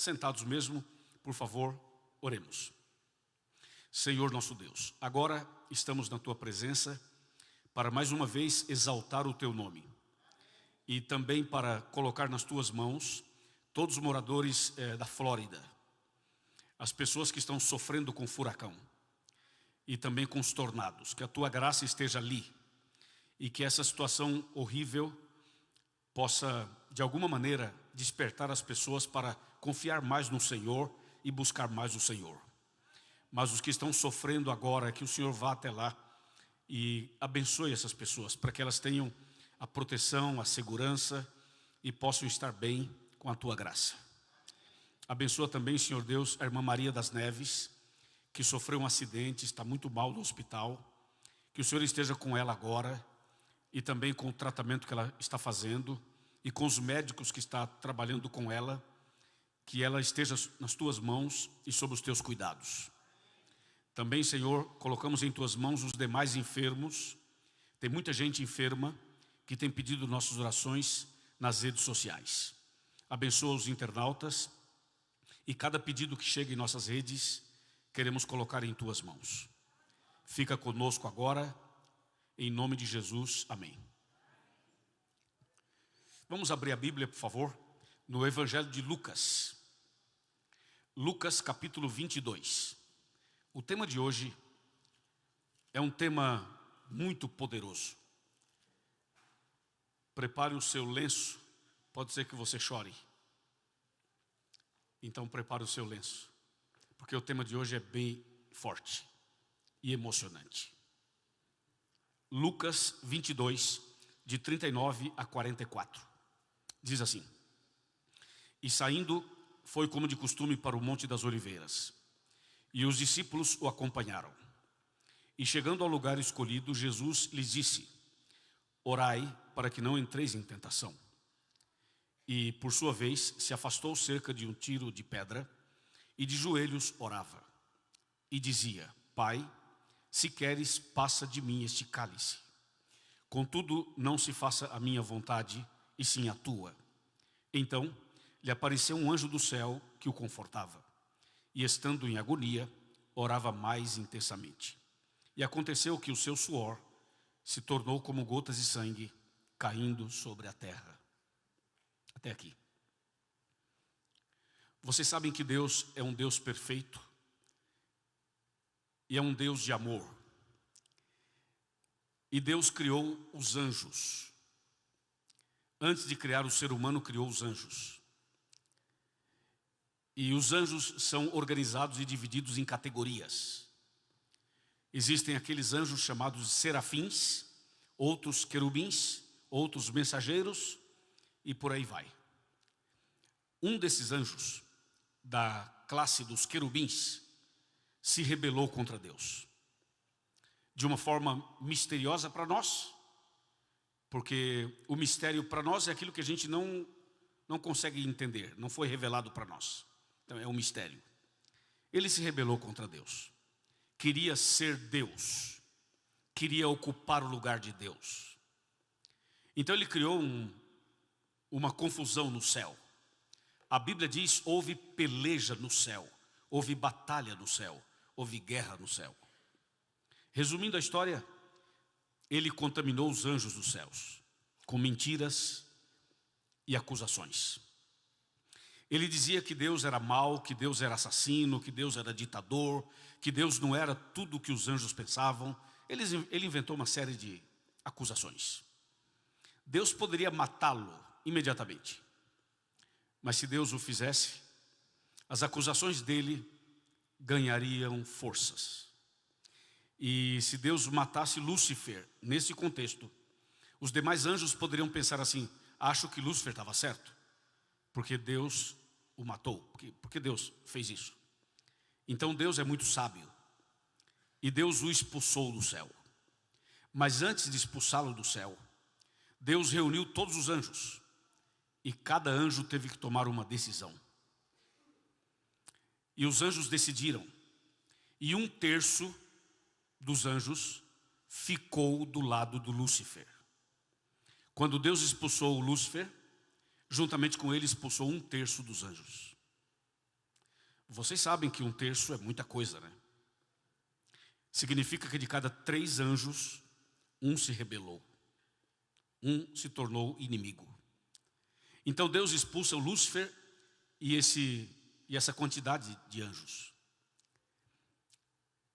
Sentados mesmo, por favor, oremos. Senhor nosso Deus, agora estamos na Tua presença para mais uma vez exaltar o Teu nome e também para colocar nas Tuas mãos todos os moradores da Flórida, as pessoas que estão sofrendo com furacão e também com os tornados, que a Tua graça esteja ali e que essa situação horrível possa, de alguma maneira, despertar as pessoas para confiar mais no Senhor e buscar mais o Senhor. Mas os que estão sofrendo agora, que o Senhor vá até lá e abençoe essas pessoas, para que elas tenham a proteção, a segurança e possam estar bem com a Tua graça. Abençoa também, Senhor Deus, a irmã Maria das Neves, que sofreu um acidente, está muito mal no hospital. Que o Senhor esteja com ela agora e também com o tratamento que ela está fazendo e com os médicos que estão trabalhando com ela, que ela esteja nas Tuas mãos e sob os Teus cuidados. Também, Senhor, colocamos em Tuas mãos os demais enfermos. Tem muita gente enferma que tem pedido nossas orações nas redes sociais. Abençoa os internautas e cada pedido que chega em nossas redes, queremos colocar em Tuas mãos. Fica conosco agora, em nome de Jesus, amém. Vamos abrir a Bíblia, por favor, no Evangelho de Lucas. Lucas capítulo 22. O tema de hoje é um tema muito poderoso. Prepare o seu lenço, pode ser que você chore. Então prepare o seu lenço, porque o tema de hoje é bem forte e emocionante. Lucas 22, de 39 a 44. Diz assim: E saindo, foi como de costume para o Monte das Oliveiras. E os discípulos o acompanharam. E chegando ao lugar escolhido, Jesus lhes disse: Orai para que não entreis em tentação. E, por sua vez, se afastou cerca de um tiro de pedra e de joelhos orava. E dizia: Pai, se queres, passa de mim este cálice. Contudo, não se faça a minha vontade, e sim a tua. Então, lhe apareceu um anjo do céu que o confortava. E estando em agonia, orava mais intensamente. E aconteceu que o seu suor se tornou como gotas de sangue caindo sobre a terra. Até aqui. Vocês sabem que Deus é um Deus perfeito e é um Deus de amor. E Deus criou os anjos. Antes de criar o ser humano, criou os anjos. E os anjos são organizados e divididos em categorias. Existem aqueles anjos chamados de serafins, outros querubins, outros mensageiros e por aí vai. Um desses anjos, da classe dos querubins, se rebelou contra Deus. De uma forma misteriosa para nós, porque o mistério para nós é aquilo que a gente não consegue entender, não foi revelado para nós. Então é um mistério. Ele se rebelou contra Deus. Queria ser Deus. Queria ocupar o lugar de Deus. Então ele criou uma confusão no céu. A Bíblia diz: houve peleja no céu, houve batalha no céu, houve guerra no céu. Resumindo a história, ele contaminou os anjos dos céus com mentiras e acusações. Ele dizia que Deus era mau, que Deus era assassino, que Deus era ditador, que Deus não era tudo o que os anjos pensavam. Ele inventou uma série de acusações. Deus poderia matá-lo imediatamente. Mas se Deus o fizesse, as acusações dele ganhariam forças. E se Deus matasse Lúcifer, nesse contexto, os demais anjos poderiam pensar assim: acho que Lúcifer estava certo, porque Deus o matou, porque Deus fez isso. Então Deus é muito sábio, e Deus o expulsou do céu. Mas antes de expulsá-lo do céu, Deus reuniu todos os anjos, e cada anjo teve que tomar uma decisão. E os anjos decidiram, e 1/3 dos anjos ficou do lado do Lúcifer. Quando Deus expulsou o Lúcifer, juntamente com ele expulsou 1/3 dos anjos. Vocês sabem que 1/3 é muita coisa, né? Significa que de cada 3 anjos, um se rebelou. Um se tornou inimigo. Então Deus expulsa o Lúcifer e essa quantidade de anjos.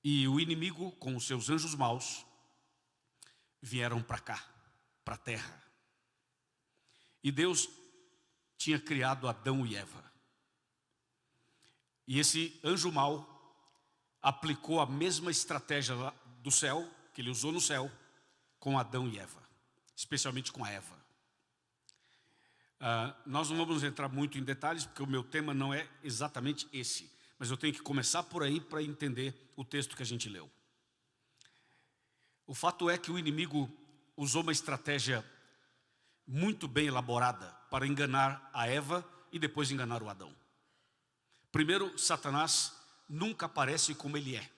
E o inimigo, com os seus anjos maus, vieram para cá, para a terra. E Deus tinha criado Adão e Eva. E esse anjo mau aplicou a mesma estratégia do céu, que ele usou no céu, com Adão e Eva, especialmente com a Eva. Nós não vamos entrar muito em detalhes, porque o meu tema não é exatamente esse, mas eu tenho que começar por aí para entender o texto que a gente leu. O fato é que o inimigo usou uma estratégia muito bem elaborada para enganar a Eva e depois enganar o Adão. Primeiro, Satanás nunca aparece como ele é.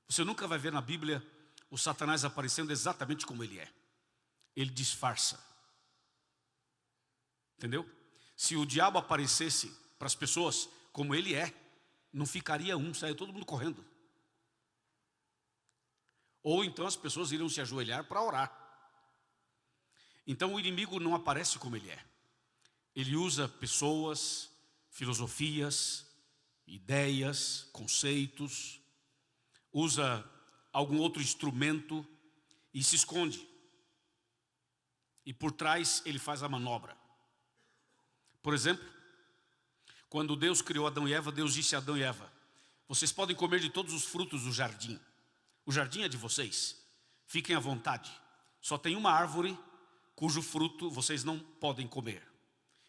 Você nunca vai ver na Bíblia o Satanás aparecendo exatamente como ele é. Ele disfarça. Entendeu? Se o diabo aparecesse para as pessoas como ele é, não ficaria sairia todo mundo correndo. Ou então as pessoas iriam se ajoelhar para orar. Então o inimigo não aparece como ele é. Ele usa pessoas, filosofias, ideias, conceitos, usa algum outro instrumento e se esconde. E por trás ele faz a manobra. Por exemplo, quando Deus criou Adão e Eva, Deus disse a Adão e Eva: vocês podem comer de todos os frutos do jardim. O jardim é de vocês. Fiquem à vontade. Só tem uma árvore cujo fruto vocês não podem comer.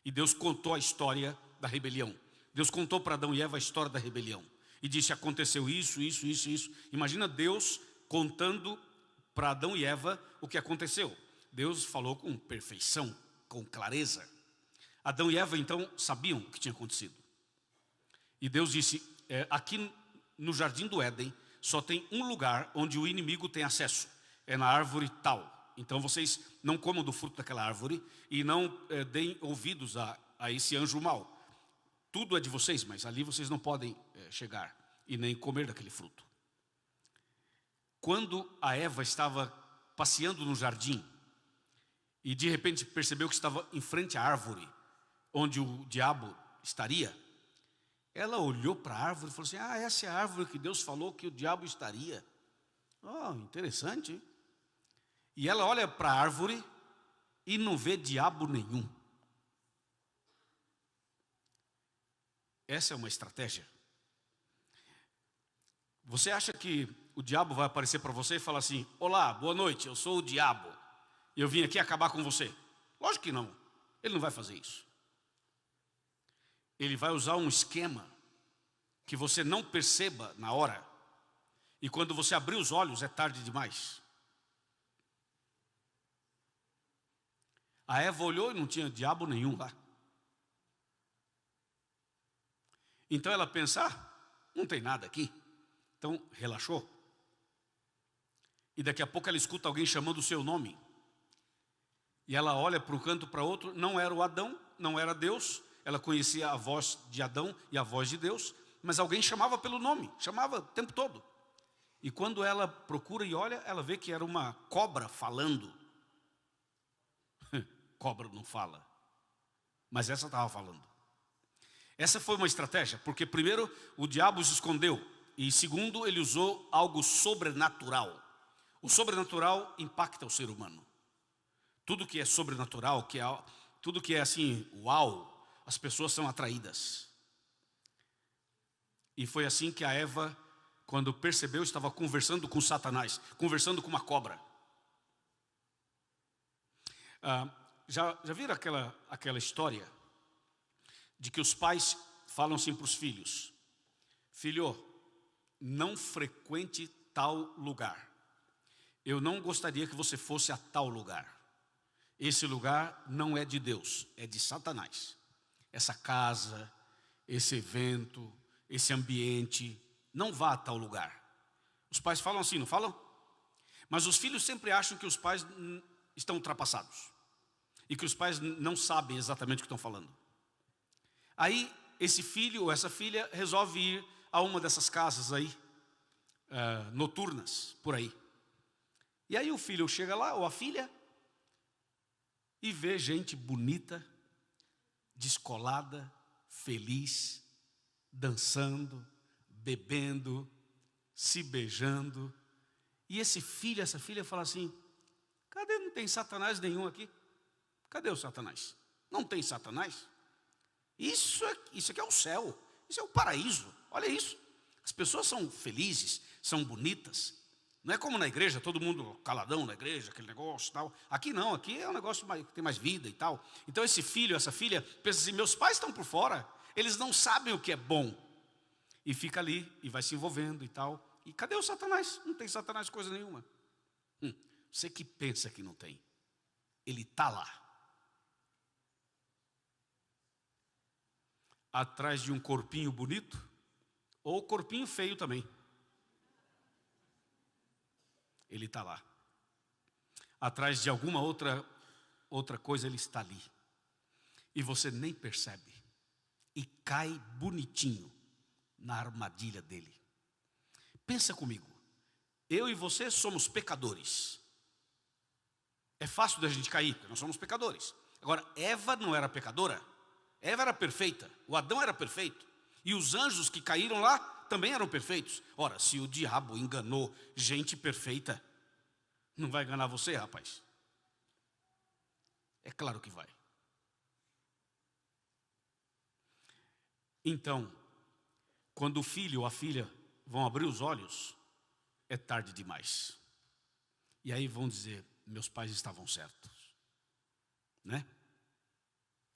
E Deus contou a história da rebelião. Deus contou para Adão e Eva a história da rebelião. E disse: aconteceu isso. Imagina Deus contando para Adão e Eva o que aconteceu. Deus falou com perfeição, com clareza. Adão e Eva então sabiam o que tinha acontecido. E Deus disse: aqui no jardim do Éden só tem um lugar onde o inimigo tem acesso. É na árvore tal. Então vocês não comam do fruto daquela árvore e não deem ouvidos a esse anjo mau. Tudo é de vocês, mas ali vocês não podem chegar e nem comer daquele fruto. Quando a Eva estava passeando no jardim e de repente percebeu que estava em frente à árvore onde o diabo estaria, ela olhou para a árvore e falou assim: essa é a árvore que Deus falou que o diabo estaria. Interessante, hein? E ela olha para a árvore e não vê diabo nenhum. Essa é uma estratégia. Você acha que o diabo vai aparecer para você e falar assim: olá, boa noite, eu sou o diabo e eu vim aqui acabar com você? Lógico que não. Ele não vai fazer isso. Ele vai usar um esquema que você não perceba na hora. E quando você abrir os olhos é tarde demais. A Eva olhou e não tinha diabo nenhum lá. Então ela pensa: não tem nada aqui. Então relaxou. E daqui a pouco ela escuta alguém chamando o seu nome. E ela olha para um canto, para outro. Não era o Adão, não era Deus. Ela conhecia a voz de Adão e a voz de Deus. Mas alguém chamava pelo nome, chamava o tempo todo. E quando ela procura e olha, ela vê que era uma cobra falando. Cobra não fala. Mas essa estava falando. Essa foi uma estratégia, porque primeiro o diabo se escondeu. E segundo, ele usou algo sobrenatural. O sobrenatural impacta o ser humano. Tudo que é sobrenatural, tudo que é assim, uau, as pessoas são atraídas. E foi assim que a Eva, quando percebeu, estava conversando com Satanás, conversando com uma cobra. Já viram aquela história de que os pais falam assim para os filhos: filho, não frequente tal lugar. Eu não gostaria que você fosse a tal lugar. Esse lugar não é de Deus, é de Satanás. Essa casa, esse evento, esse ambiente, não vá a tal lugar. Os pais falam assim, não falam? Mas os filhos sempre acham que os pais estão ultrapassados e que os pais não sabem exatamente o que estão falando. Aí esse filho ou essa filha resolve ir a uma dessas casas aí, noturnas, por aí. E aí o filho chega lá, ou a filha, e vê gente bonita, descolada, feliz, dançando, bebendo, se beijando. E esse filho, essa filha fala assim: cadê? Não tem Satanás nenhum aqui. Cadê o Satanás? Não tem Satanás? Isso aqui é o céu, isso é o paraíso. Olha isso. As pessoas são felizes, são bonitas. Não é como na igreja, todo mundo caladão na igreja, aquele negócio e tal. Aqui não, aqui é um negócio que tem mais vida e tal. Então esse filho, essa filha, pensa assim: meus pais estão por fora, eles não sabem o que é bom. E fica ali, e vai se envolvendo e tal. E cadê o Satanás? Não tem Satanás coisa nenhuma. Você que pensa que não tem, ele está lá. Atrás de um corpinho bonito, ou corpinho feio também. Ele está lá. Atrás de alguma outra coisa, ele está ali. E você nem percebe. E cai bonitinho na armadilha dele. Pensa comigo. Eu e você somos pecadores. É fácil da gente cair, porque nós somos pecadores. Agora, Eva não era pecadora. Eva era perfeita. O Adão era perfeito. E os anjos que caíram lá também eram perfeitos. Ora, se o diabo enganou gente perfeita, não vai enganar você, rapaz? É claro que vai. Então, quando o filho ou a filha vão abrir os olhos, é tarde demais. E aí vão dizer: meus pais estavam certos. Né?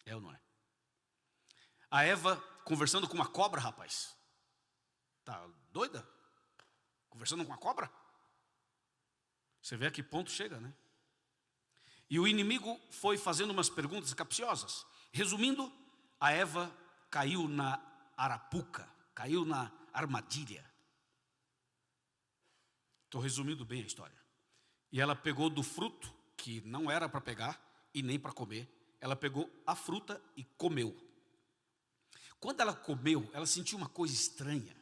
É ou não é? A Eva conversando com uma cobra, rapaz. Tá doida? Conversando com uma cobra? Você vê a que ponto chega, né? E o inimigo foi fazendo umas perguntas capciosas. Resumindo, a Eva caiu na arapuca, caiu na armadilha. Estou resumindo bem a história. E ela pegou do fruto, que não era para pegar e nem para comer. Ela pegou a fruta e comeu. Quando ela comeu, ela sentiu uma coisa estranha.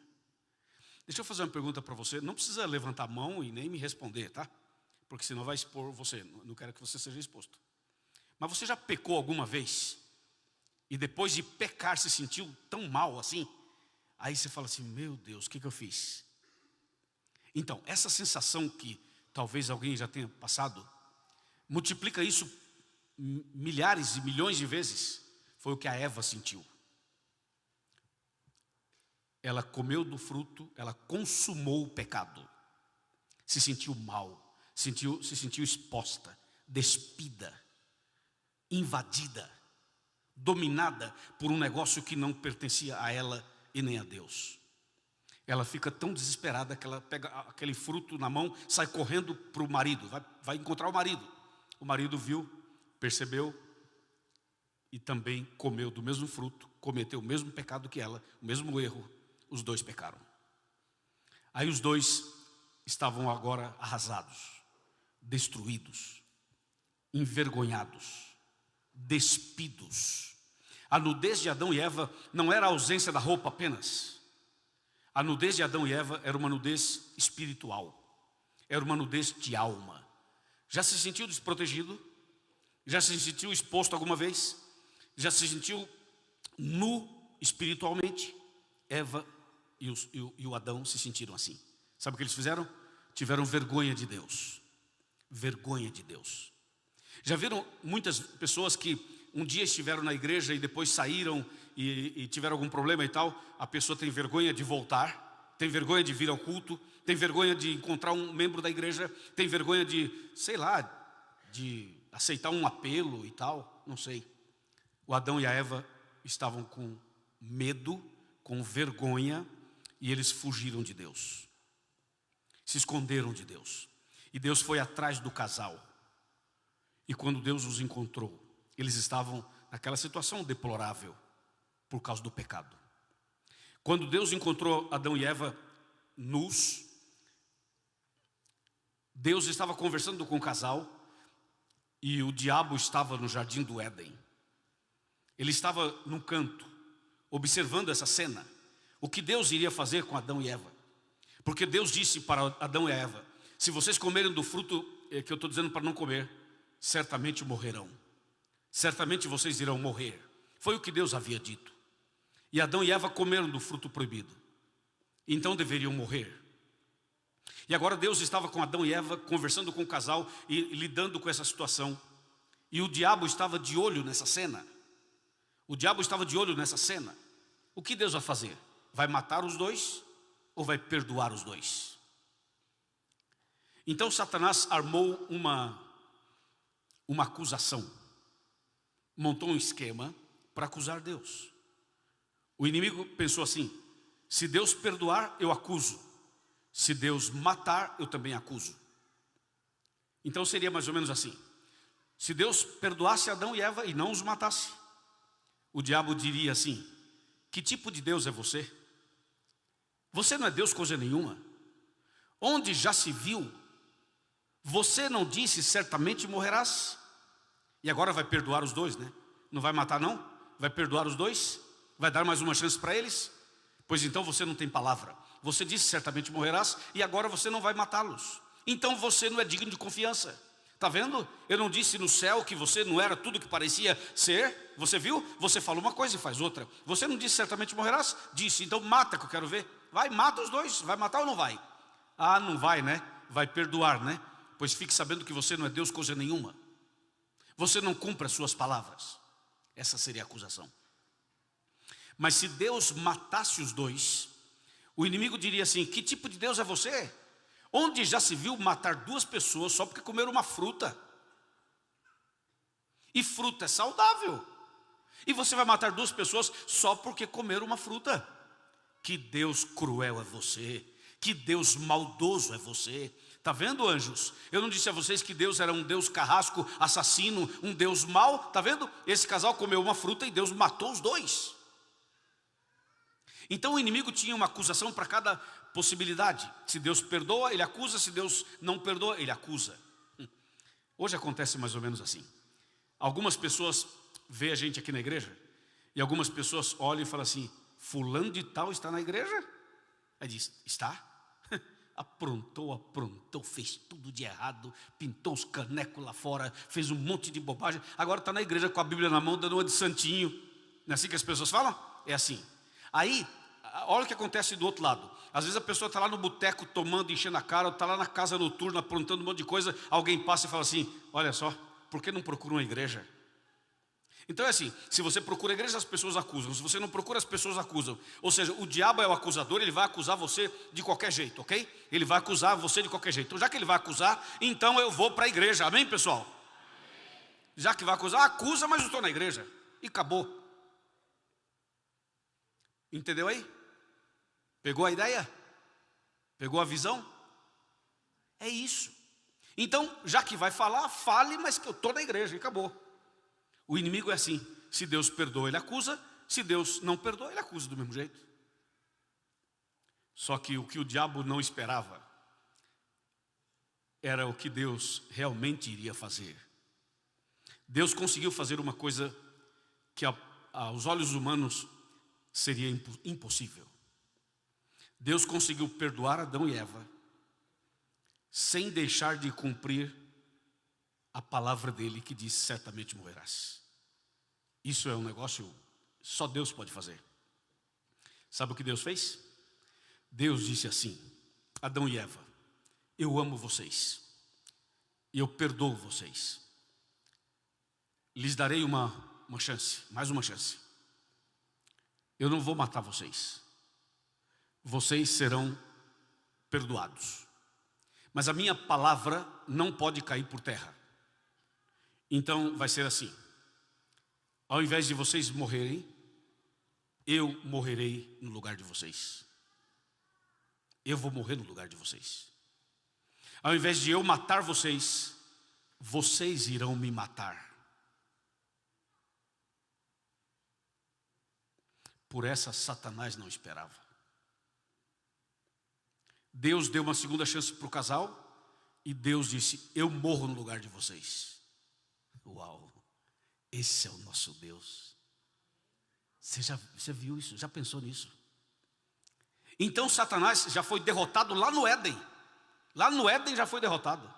Deixa eu fazer uma pergunta para você. Não precisa levantar a mão e nem me responder, tá? Porque senão vai expor você. Não quero que você seja exposto. Mas você já pecou alguma vez? E depois de pecar se sentiu tão mal assim? Aí você fala assim: meu Deus, o que eu fiz? Então, essa sensação que talvez alguém já tenha passado, multiplica isso milhares e milhões de vezes. Foi o que a Eva sentiu. Ela comeu do fruto, ela consumou o pecado. Se sentiu mal, se sentiu exposta, despida, invadida, dominada por um negócio que não pertencia a ela e nem a Deus. Ela fica tão desesperada que ela pega aquele fruto na mão, sai correndo para o marido, vai encontrar o marido. O marido viu, percebeu e também comeu do mesmo fruto, cometeu o mesmo pecado que ela, o mesmo erro. Os dois pecaram. Aí os dois estavam agora arrasados, destruídos, envergonhados, despidos. A nudez de Adão e Eva não era a ausência da roupa apenas. A nudez de Adão e Eva era uma nudez espiritual. Era uma nudez de alma. Já se sentiu desprotegido? Já se sentiu exposto alguma vez? Já se sentiu nu espiritualmente? Eva e o Adão se sentiram assim. Sabe o que eles fizeram? Tiveram vergonha de Deus. Vergonha de Deus. Já viram muitas pessoas que um dia estiveram na igreja e depois saíram e tiveram algum problema e tal? A pessoa tem vergonha de voltar, tem vergonha de vir ao culto, tem vergonha de encontrar um membro da igreja, tem vergonha de, sei lá, de aceitar um apelo e tal, não sei. O Adão e a Eva estavam com medo, com vergonha, e eles fugiram de Deus, se esconderam de Deus. E Deus foi atrás do casal. E quando Deus os encontrou, eles estavam naquela situação deplorável por causa do pecado. Quando Deus encontrou Adão e Eva nus, Deus estava conversando com o casal e o diabo estava no jardim do Éden. Ele estava num canto, observando essa cena, o que Deus iria fazer com Adão e Eva. Porque Deus disse para Adão e Eva: se vocês comerem do fruto que eu estou dizendo para não comer, certamente morrerão. Certamente vocês irão morrer. Foi o que Deus havia dito. E Adão e Eva comeram do fruto proibido. Então deveriam morrer. E agora Deus estava com Adão e Eva, conversando com o casal e lidando com essa situação. E o diabo estava de olho nessa cena. O diabo estava de olho nessa cena. O que Deus vai fazer? Vai matar os dois ou vai perdoar os dois? Então Satanás armou uma acusação. Montou um esquema para acusar Deus. O inimigo pensou assim: se Deus perdoar, eu acuso. Se Deus matar, eu também acuso. Então seria mais ou menos assim: se Deus perdoasse Adão e Eva e não os matasse, o diabo diria assim: que tipo de Deus é você? Você não é Deus coisa nenhuma. Onde já se viu? Você não disse certamente morrerás? E agora vai perdoar os dois, né? Não vai matar não? Vai perdoar os dois? Vai dar mais uma chance para eles? Pois então você não tem palavra. Você disse certamente morrerás e agora você não vai matá-los. Então você não é digno de confiança. Está vendo? Eu não disse no céu que você não era tudo que parecia ser. Você viu? Você falou uma coisa e faz outra. Você não disse certamente morrerás? Disse, então mata que eu quero ver. Vai, mata os dois. Vai matar ou não vai? Ah, não vai, né? Vai perdoar, né? Pois fique sabendo que você não é Deus coisa nenhuma. Você não cumpre as suas palavras. Essa seria a acusação. Mas se Deus matasse os dois, o inimigo diria assim: que tipo de Deus é você? Onde já se viu matar duas pessoas só porque comeram uma fruta? E fruta é saudável. E você vai matar duas pessoas só porque comeram uma fruta? Que Deus cruel é você. Que Deus maldoso é você. Está vendo, anjos? Eu não disse a vocês que Deus era um Deus carrasco, assassino, um Deus mau? Está vendo? Esse casal comeu uma fruta e Deus matou os dois. Então o inimigo tinha uma acusação para cada possibilidade. Se Deus perdoa, ele acusa. Se Deus não perdoa, ele acusa. Hoje acontece mais ou menos assim. Algumas pessoas veem a gente aqui na igreja e algumas pessoas olham e falam assim: fulano de tal está na igreja? Aí diz: está? Aprontou, fez tudo de errado, pintou os canecos lá fora, fez um monte de bobagem, agora está na igreja com a Bíblia na mão, dando uma de santinho. Não é assim que as pessoas falam? É assim. Aí, olha o que acontece do outro lado. Às vezes a pessoa está lá no boteco tomando, enchendo a cara, ou está lá na casa noturna aprontando um monte de coisa. Alguém passa e fala assim: olha só, por que não procura uma igreja? Então é assim, se você procura a igreja, as pessoas acusam. Se você não procura, as pessoas acusam. Ou seja, o diabo é o acusador, ele vai acusar você de qualquer jeito, ok? Ele vai acusar você de qualquer jeito. Então já que ele vai acusar, então eu vou para a igreja, amém, pessoal? Já que vai acusar, acusa, mas eu estou na igreja. E acabou. Entendeu aí? Pegou a ideia? Pegou a visão? É isso. Então, já que vai falar, fale, mas que eu estou na igreja e acabou. O inimigo é assim: se Deus perdoa, ele acusa. Se Deus não perdoa, ele acusa do mesmo jeito. Só que o que o diabo não esperava era o que Deus realmente iria fazer. Deus conseguiu fazer uma coisa que aos olhos humanos seria impossível. Deus conseguiu perdoar Adão e Eva sem deixar de cumprir a palavra dele que diz: certamente morrerás. Isso é um negócio só Deus pode fazer. Sabe o que Deus fez? Deus disse assim: Adão e Eva, eu amo vocês e eu perdoo vocês. Lhes darei uma chance, mais uma chance. Eu não vou matar vocês. Vocês serão perdoados. Mas a minha palavra não pode cair por terra. Então vai ser assim: ao invés de vocês morrerem, eu morrerei no lugar de vocês. Eu vou morrer no lugar de vocês. Ao invés de eu matar vocês, vocês irão me matar. Por essa Satanás não esperava. Deus deu uma segunda chance para o casal e Deus disse: eu morro no lugar de vocês. Uau! Esse é o nosso Deus. Você viu isso? Já pensou nisso? Então Satanás já foi derrotado lá no Éden. Lá no Éden já foi derrotado.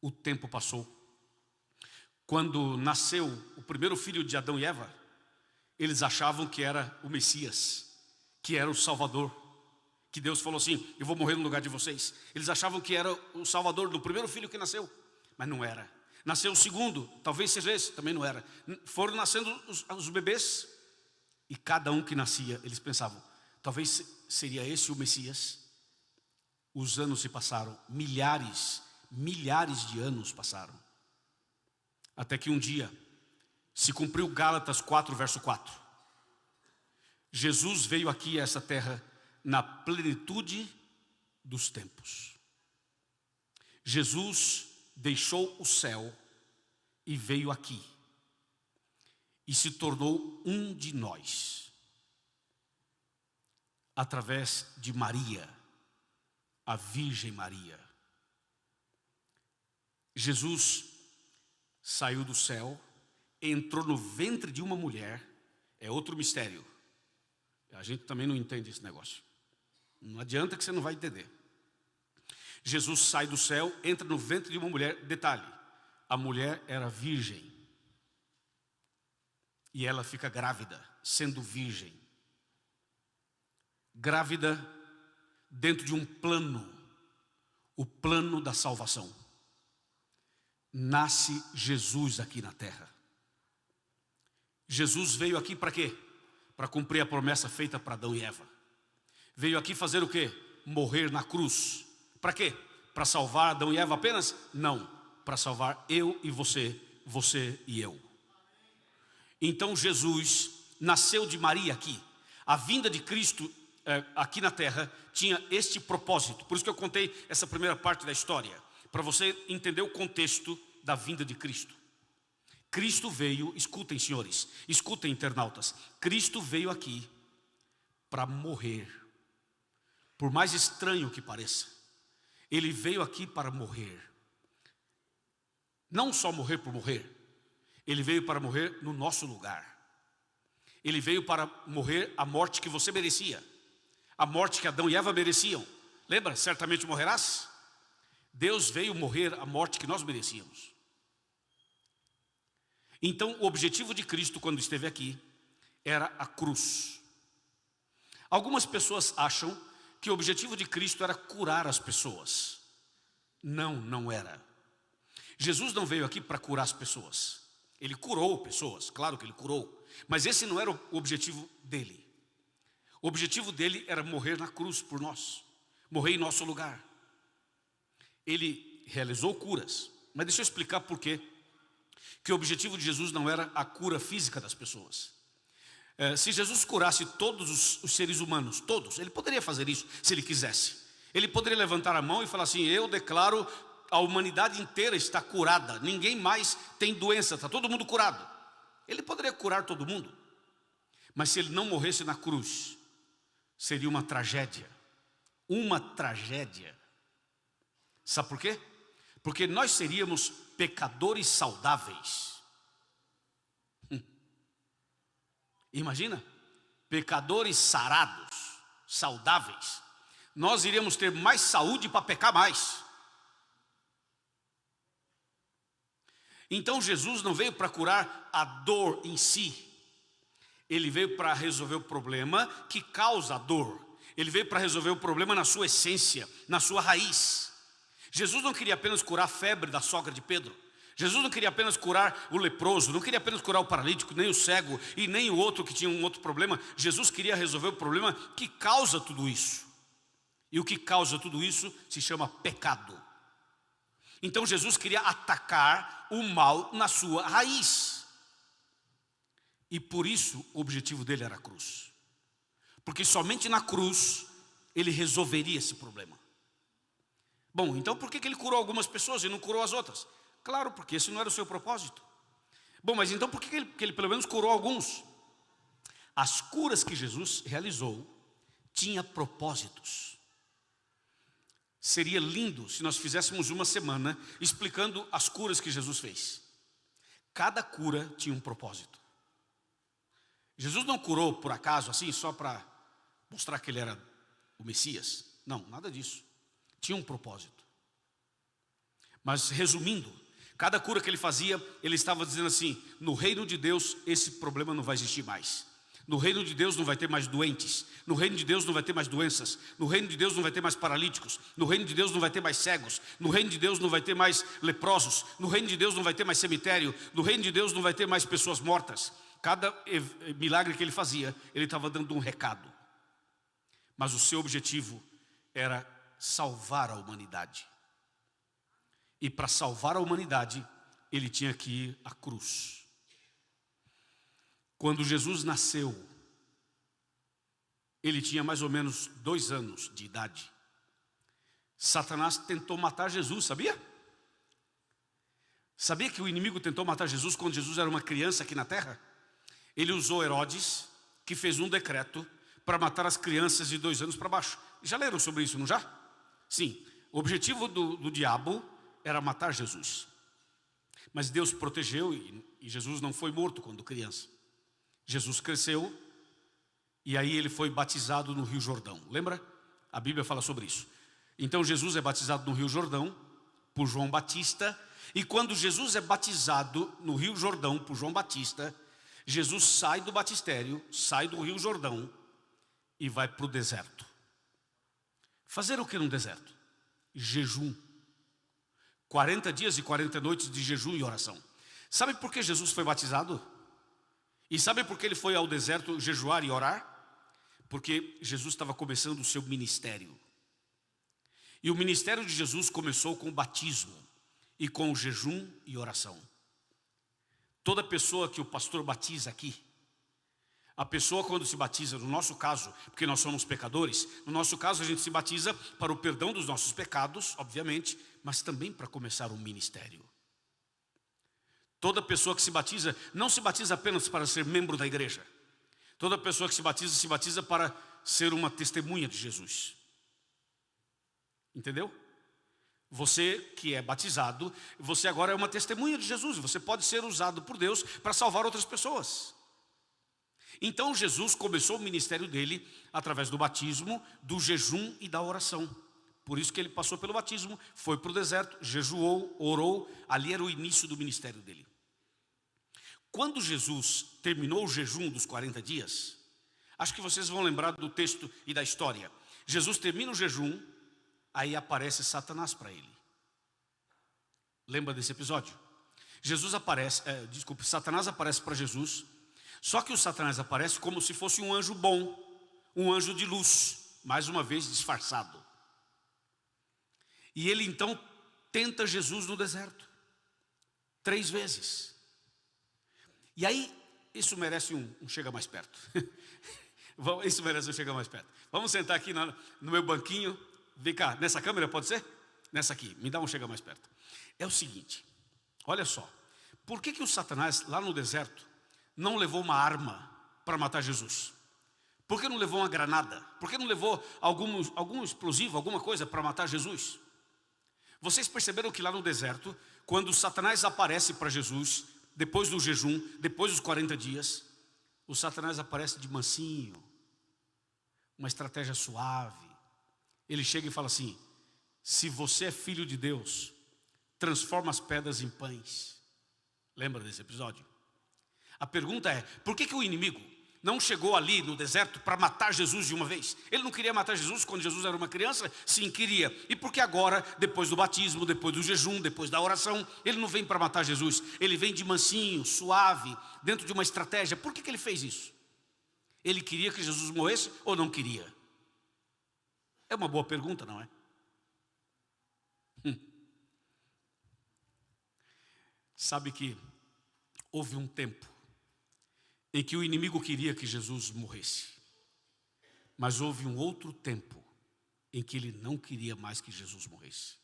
O tempo passou. Quando nasceu o primeiro filho de Adão e Eva, eles achavam que era o Messias, que era o Salvador, que Deus falou assim: eu vou morrer no lugar de vocês. Eles achavam que era o Salvador do primeiro filho que nasceu, mas não era. Nasceu o segundo, talvez seja esse, também não era. Foram nascendo os bebês, e cada um que nascia, eles pensavam, talvez seria esse o Messias. Os anos se passaram, milhares de anos passaram, até que um dia se cumpriu Gálatas 4, verso 4. Jesus veio aqui a essa terra na plenitude dos tempos. Jesus deixou o céu e veio aqui, e se tornou um de nós, através de Maria, a Virgem Maria. Jesus saiu do céu, entrou no ventre de uma mulher. É outro mistério. A gente também não entende esse negócio. Não adianta que você não vai entender. Jesus sai do céu, entra no ventre de uma mulher. Detalhe, a mulher era virgem. E ela fica grávida, sendo virgem. Grávida dentro de um plano, o plano da salvação. Nasce Jesus aqui na terra. Jesus veio aqui para quê? Para cumprir a promessa feita para Adão e Eva. Veio aqui fazer o quê? Morrer na cruz. Para quê? Para salvar Adão e Eva apenas? Não, para salvar eu e você, você e eu. Então Jesus nasceu de Maria aqui. A vinda de Cristo aqui na terra tinha este propósito. Por isso que eu contei essa primeira parte da história, para você entender o contexto da vinda de Cristo. Cristo veio, escutem senhores, escutem internautas, Cristo veio aqui para morrer. Por mais estranho que pareça, Ele veio aqui para morrer. Não só morrer por morrer, Ele veio para morrer no nosso lugar. Ele veio para morrer a morte que você merecia, a morte que Adão e Eva mereciam. Lembra? Certamente morrerás. Deus veio morrer a morte que nós merecíamos. Então o objetivo de Cristo quando esteve aqui era a cruz. Algumas pessoas acham que o objetivo de Cristo era curar as pessoas. Não, não era. Jesus não veio aqui para curar as pessoas. Ele curou pessoas, claro que Ele curou, mas esse não era o objetivo dele. O objetivo dele era morrer na cruz por nós, morrer em nosso lugar. Ele realizou curas, mas deixa eu explicar por quê. Que o objetivo de Jesus não era a cura física das pessoas. Se Jesus curasse todos os seres humanos, todos, Ele poderia fazer isso se Ele quisesse. Ele poderia levantar a mão e falar assim: eu declaro, a humanidade inteira está curada, ninguém mais tem doença, está todo mundo curado. Ele poderia curar todo mundo, mas se Ele não morresse na cruz, seria uma tragédia. Uma tragédia. Sabe por quê? Porque nós seríamos pecadores saudáveis. Imagina, pecadores sarados, saudáveis. Nós iríamos ter mais saúde para pecar mais. Então Jesus não veio para curar a dor em si. Ele veio para resolver o problema que causa a dor. Ele veio para resolver o problema na sua essência, na sua raiz. Jesus não queria apenas curar a febre da sogra de Pedro. Jesus não queria apenas curar o leproso, não queria apenas curar o paralítico, nem o cego e nem o outro que tinha um outro problema. Jesus queria resolver o problema que causa tudo isso. E o que causa tudo isso se chama pecado. Então Jesus queria atacar o mal na sua raiz. E por isso o objetivo dele era a cruz. Porque somente na cruz ele resolveria esse problema. Bom, então por que ele curou algumas pessoas e não curou as outras? Claro, porque esse não era o seu propósito. Bom, mas então por que ele pelo menos curou alguns? As curas que Jesus realizou tinham propósitos. Seria lindo se nós fizéssemos uma semana explicando as curas que Jesus fez. Cada cura tinha um propósito. Jesus não curou por acaso, assim, só para mostrar que ele era o Messias. Não, nada disso. Tinha um propósito. Mas resumindo, cada cura que ele fazia, ele estava dizendo assim: no reino de Deus esse problema não vai existir mais. No reino de Deus não vai ter mais doentes. No reino de Deus não vai ter mais doenças. No reino de Deus não vai ter mais paralíticos. No reino de Deus não vai ter mais cegos. No reino de Deus não vai ter mais leprosos. No reino de Deus não vai ter mais cemitério. No reino de Deus não vai ter mais pessoas mortas. Cada milagre que ele fazia, ele estava dando um recado. Mas o seu objetivo era salvar a humanidade. E para salvar a humanidade, ele tinha que ir à cruz. Quando Jesus nasceu, ele tinha mais ou menos 2 anos de idade. Satanás tentou matar Jesus, sabia? Sabia que o inimigo tentou matar Jesus quando Jesus era uma criança aqui na terra? Ele usou Herodes, que fez um decreto para matar as crianças de 2 anos para baixo. Já leram sobre isso, não já? Sim, o objetivo do diabo era matar Jesus. Mas Deus protegeu e Jesus não foi morto quando criança. Jesus cresceu e aí ele foi batizado no Rio Jordão. Lembra? A Bíblia fala sobre isso. Então Jesus é batizado no Rio Jordão por João Batista. E quando Jesus é batizado no Rio Jordão por João Batista, Jesus sai do batistério, sai do Rio Jordão e vai para o deserto. Fazer o que no deserto? Jejum. 40 dias e 40 noites de jejum e oração. Sabe por que Jesus foi batizado? E sabe por que ele foi ao deserto jejuar e orar? Porque Jesus estava começando o seu ministério. E o ministério de Jesus começou com o batismo e com o jejum e oração. Toda pessoa que o pastor batiza aqui, a pessoa quando se batiza, no nosso caso, porque nós somos pecadores, no nosso caso a gente se batiza para o perdão dos nossos pecados, obviamente, mas também para começar um ministério. Toda pessoa que se batiza, não se batiza apenas para ser membro da igreja. Toda pessoa que se batiza para ser uma testemunha de Jesus. Entendeu? Você que é batizado, você agora é uma testemunha de Jesus. Você pode ser usado por Deus para salvar outras pessoas. Então Jesus começou o ministério dele através do batismo, do jejum e da oração. Por isso que ele passou pelo batismo, foi para o deserto, jejuou, orou. Ali era o início do ministério dele. Quando Jesus terminou o jejum dos 40 dias, acho que vocês vão lembrar do texto e da história. Jesus termina o jejum, aí aparece Satanás para ele. Lembra desse episódio? Satanás aparece para Jesus. Só que o Satanás aparece como se fosse um anjo bom, um anjo de luz, mais uma vez disfarçado. E ele então tenta Jesus no deserto, 3 vezes. E aí, isso merece um chega mais perto. Isso merece um chega mais perto. Vamos sentar aqui no meu banquinho. Vem cá, nessa câmera pode ser? Nessa aqui, me dá um chega mais perto. É o seguinte, olha só. Por que o Satanás lá no deserto não levou uma arma para matar Jesus? Por que não levou uma granada? Por que não levou algum explosivo, alguma coisa para matar Jesus? Vocês perceberam que lá no deserto, quando Satanás aparece para Jesus, depois do jejum, depois dos 40 dias, o Satanás aparece de mansinho, uma estratégia suave. Ele chega e fala assim: se você é filho de Deus, transforma as pedras em pães. Lembra desse episódio? A pergunta é, por que o inimigo não chegou ali no deserto para matar Jesus de uma vez? Ele não queria matar Jesus quando Jesus era uma criança? Sim, queria. E por que agora, depois do batismo, depois do jejum, depois da oração, ele não vem para matar Jesus? Ele vem de mansinho, suave, dentro de uma estratégia. Por que ele fez isso? Ele queria que Jesus morresse ou não queria? É uma boa pergunta, não é? Sabe que houve um tempo em que o inimigo queria que Jesus morresse, mas houve um outro tempo em que ele não queria mais que Jesus morresse.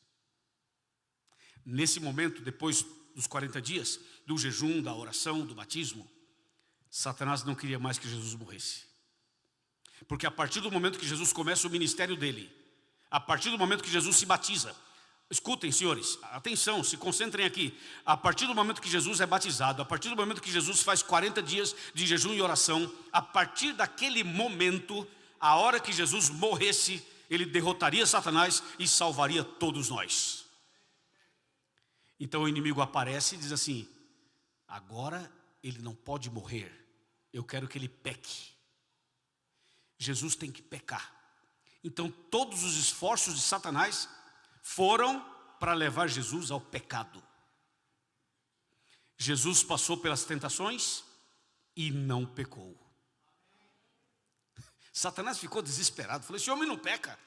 Nesse momento, depois dos 40 dias, do jejum, da oração, do batismo, Satanás não queria mais que Jesus morresse. Porque a partir do momento que Jesus começa o ministério dele, a partir do momento que Jesus se batiza, Escutem, senhores, atenção, se concentrem aqui. A partir do momento que Jesus é batizado, a partir do momento que Jesus faz 40 dias de jejum e oração, a partir daquele momento, a hora que Jesus morresse, ele derrotaria Satanás e salvaria todos nós. Então o inimigo aparece e diz assim: agora ele não pode morrer, eu quero que ele peque. Jesus tem que pecar. Então todos os esforços de Satanás foram para levar Jesus ao pecado. Jesus passou pelas tentações e não pecou. Satanás ficou desesperado, falou: esse homem não peca.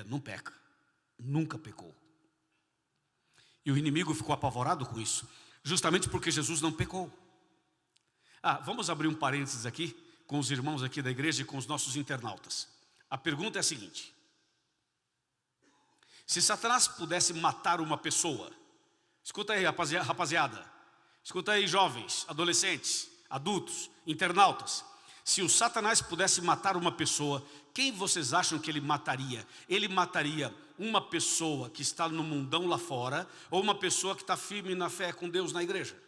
Não peca, nunca pecou. E o inimigo ficou apavorado com isso, justamente porque Jesus não pecou. Vamos abrir um parênteses aqui, com os irmãos aqui da igreja e com os nossos internautas. A pergunta é a seguinte: se Satanás pudesse matar uma pessoa, escuta aí, rapaziada, escuta aí, jovens, adolescentes, adultos, internautas. Se o Satanás pudesse matar uma pessoa, quem vocês acham que ele mataria? Ele mataria uma pessoa que está no mundão lá fora, ou uma pessoa que está firme na fé com Deus na igreja?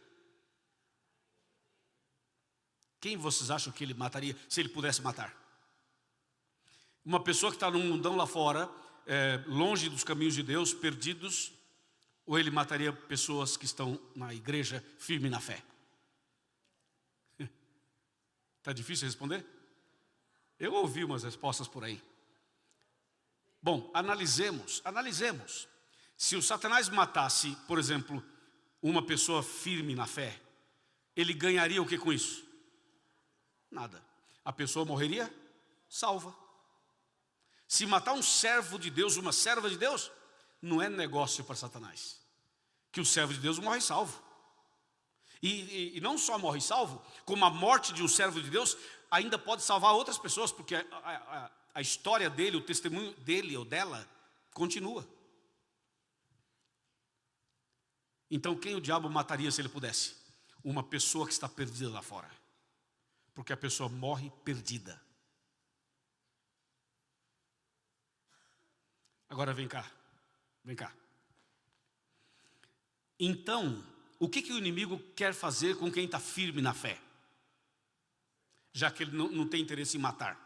Quem vocês acham que ele mataria, se ele pudesse matar? Uma pessoa que está no mundão lá fora, longe dos caminhos de Deus, perdidos, ou ele mataria pessoas que estão na igreja firme na fé? Está difícil responder? Eu ouvi umas respostas por aí. Bom, analisemos. Se o Satanás matasse, por exemplo, uma pessoa firme na fé, ele ganharia o que com isso? Nada. A pessoa morreria salva. Se matar um servo de Deus, uma serva de Deus, não é negócio para Satanás. Que o servo de Deus morre salvo. E não só morre salvo, como a morte de um servo de Deus ainda pode salvar outras pessoas, porque a história dele, o testemunho dele ou dela, continua. Então quem o diabo mataria se ele pudesse? Uma pessoa que está perdida lá fora. Porque a pessoa morre perdida. Agora vem cá. Então, o que o inimigo quer fazer com quem está firme na fé? Já que ele não tem interesse em matar.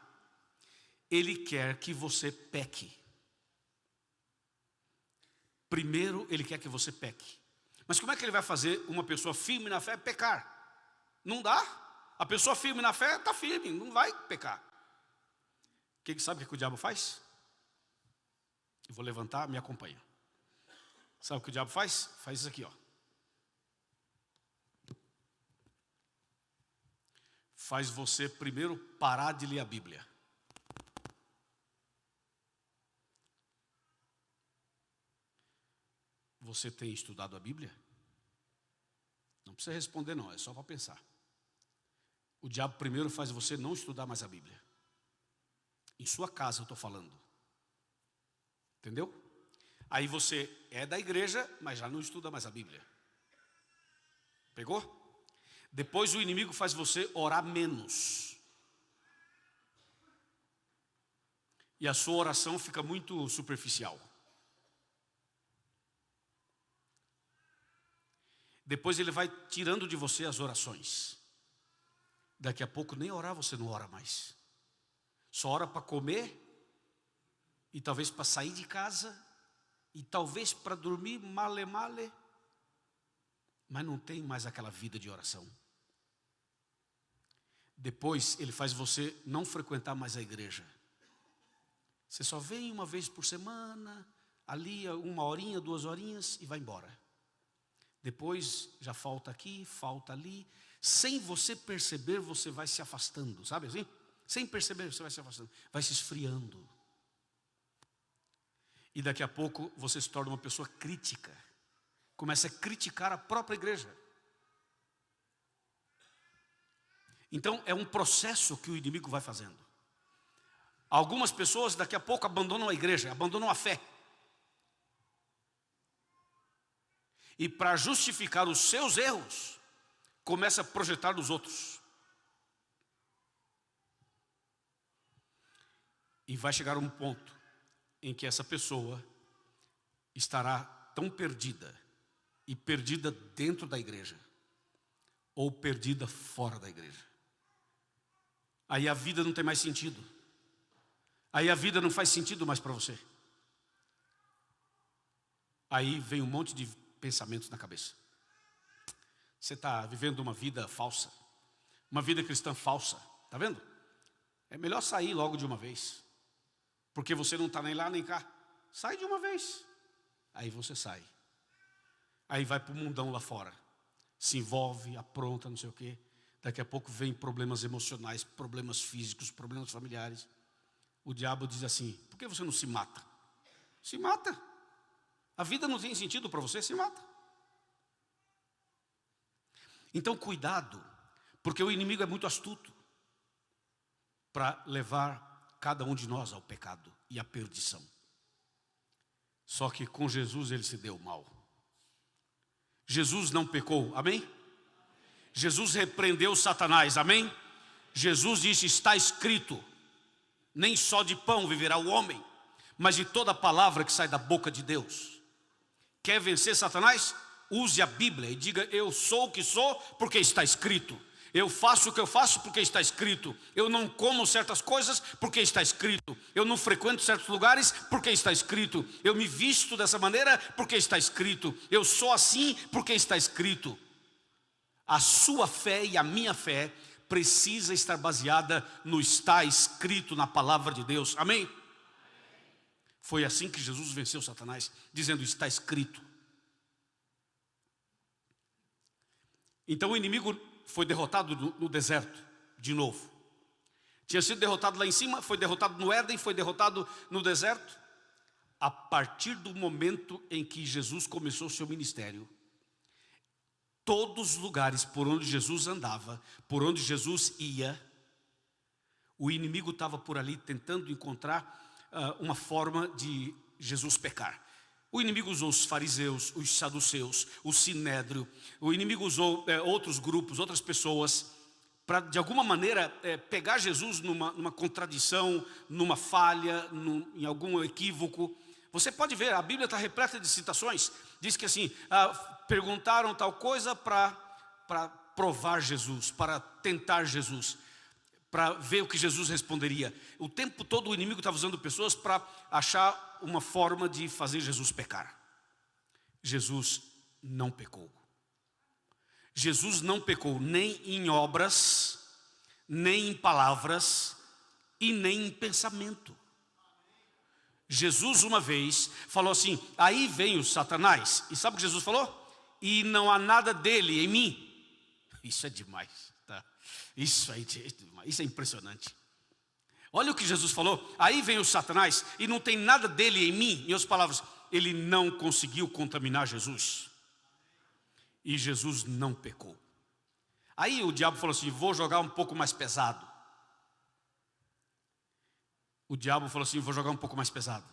Ele quer que você peque. Primeiro, ele quer que você peque. Mas como é que ele vai fazer uma pessoa firme na fé pecar? Não dá. A pessoa firme na fé está firme, não vai pecar. Sabe o que o diabo faz? Eu vou levantar, me acompanha. Sabe o que o diabo faz? Faz isso aqui, ó. Faz você primeiro parar de ler a Bíblia. Você tem estudado a Bíblia? Não precisa responder não, é só para pensar. O diabo primeiro faz você não estudar mais a Bíblia. Em sua casa eu estou falando. Entendeu? Aí você é da igreja, mas já não estuda mais a Bíblia. Pegou? Depois o inimigo faz você orar menos. E a sua oração fica muito superficial. Depois ele vai tirando de você as orações. Daqui a pouco nem orar você não ora mais. Só ora para comer, e talvez para sair de casa, e talvez para dormir male. Mas não tem mais aquela vida de oração. Depois ele faz você não frequentar mais a igreja. Você só vem uma vez por semana, ali 1 horinha, 2 horinhas e vai embora. Depois já falta aqui, falta ali. Sem você perceber, você vai se afastando, sabe assim? Sem perceber, você vai se afastando, vai se esfriando. E daqui a pouco você se torna uma pessoa crítica. Começa a criticar a própria igreja. Então é um processo que o inimigo vai fazendo. Algumas pessoas daqui a pouco abandonam a igreja, abandonam a fé. E para justificar os seus erros, começa a projetar nos outros. E vai chegar um ponto em que essa pessoa estará tão perdida, e perdida dentro da igreja, ou perdida fora da igreja. Aí a vida não tem mais sentido. Aí a vida não faz sentido mais para você. Aí vem um monte de pensamentos na cabeça. Você está vivendo uma vida falsa, uma vida cristã falsa, está vendo? É melhor sair logo de uma vez, porque você não está nem lá nem cá. Sai de uma vez. Aí você sai. Aí vai para o mundão lá fora, se envolve, apronta, não sei o quê. Daqui a pouco vem problemas emocionais, problemas físicos, problemas familiares. O diabo diz assim: por que você não se mata? Se mata. A vida não tem sentido para você, se mata. Então cuidado, porque o inimigo é muito astuto para levar cada um de nós ao pecado e à perdição. Só que com Jesus ele se deu mal. Jesus não pecou, amém? Jesus repreendeu Satanás, amém? Jesus disse: está escrito, nem só de pão viverá o homem, mas de toda palavra que sai da boca de Deus. Quer vencer Satanás? Use a Bíblia e diga: eu sou o que sou porque está escrito. Eu faço o que eu faço porque está escrito. Eu não como certas coisas porque está escrito. Eu não frequento certos lugares porque está escrito. Eu me visto dessa maneira porque está escrito. Eu sou assim porque está escrito. A sua fé e a minha fé precisa estar baseada no está escrito na palavra de Deus, amém? Foi assim que Jesus venceu Satanás, dizendo: está escrito. Então o inimigo foi derrotado no deserto, de novo. Tinha sido derrotado lá em cima, foi derrotado no Éden, foi derrotado no deserto. A partir do momento em que Jesus começou o seu ministério, todos os lugares por onde Jesus andava, por onde Jesus ia, o inimigo estava por ali tentando encontrar uma forma de Jesus pecar. O inimigo usou os fariseus, os saduceus, o sinédrio. O inimigo usou outros grupos, outras pessoas, para de alguma maneira pegar Jesus numa contradição, numa falha, em algum equívoco. Você pode ver, a Bíblia está repleta de citações. Diz que assim, perguntaram tal coisa para provar Jesus, para tentar Jesus, para ver o que Jesus responderia. O tempo todo o inimigo estava usando pessoas para achar uma forma de fazer Jesus pecar. Jesus não pecou. Jesus não pecou nem em obras, nem em palavras e nem em pensamento. Jesus uma vez falou assim: aí vem o Satanás. E sabe o que Jesus falou? E não há nada dele em mim. Isso é demais, tá? Isso é impressionante. Olha o que Jesus falou: aí vem o Satanás e não tem nada dele em mim. Em outras palavras, ele não conseguiu contaminar Jesus. E Jesus não pecou. Aí o diabo falou assim: vou jogar um pouco mais pesado. O diabo falou assim: vou jogar um pouco mais pesado.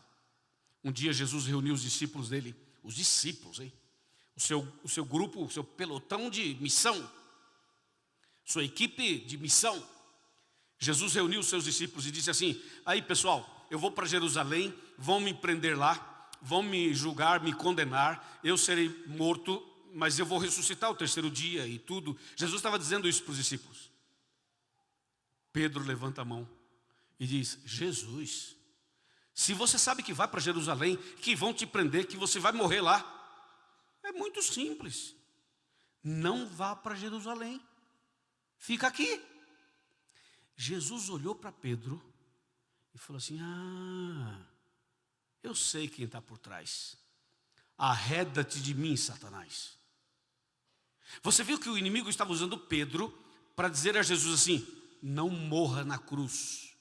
Um dia Jesus reuniu os discípulos dele. Os discípulos, hein? O seu grupo, o seu pelotão de missão, sua equipe de missão. Jesus reuniu os seus discípulos e disse assim: aí pessoal, eu vou para Jerusalém, vão me prender lá, vão me julgar, me condenar, eu serei morto, mas eu vou ressuscitar o terceiro dia e tudo. Jesus estava dizendo isso para os discípulos. Pedro levanta a mão e diz: Jesus, se você sabe que vai para Jerusalém, que vão te prender, que você vai morrer lá, é muito simples. Não vá para Jerusalém, fica aqui. Jesus olhou para Pedro e falou assim: eu sei quem está por trás. Arreda-te de mim, Satanás. Você viu que o inimigo estava usando Pedro para dizer a Jesus assim: não morra na cruz.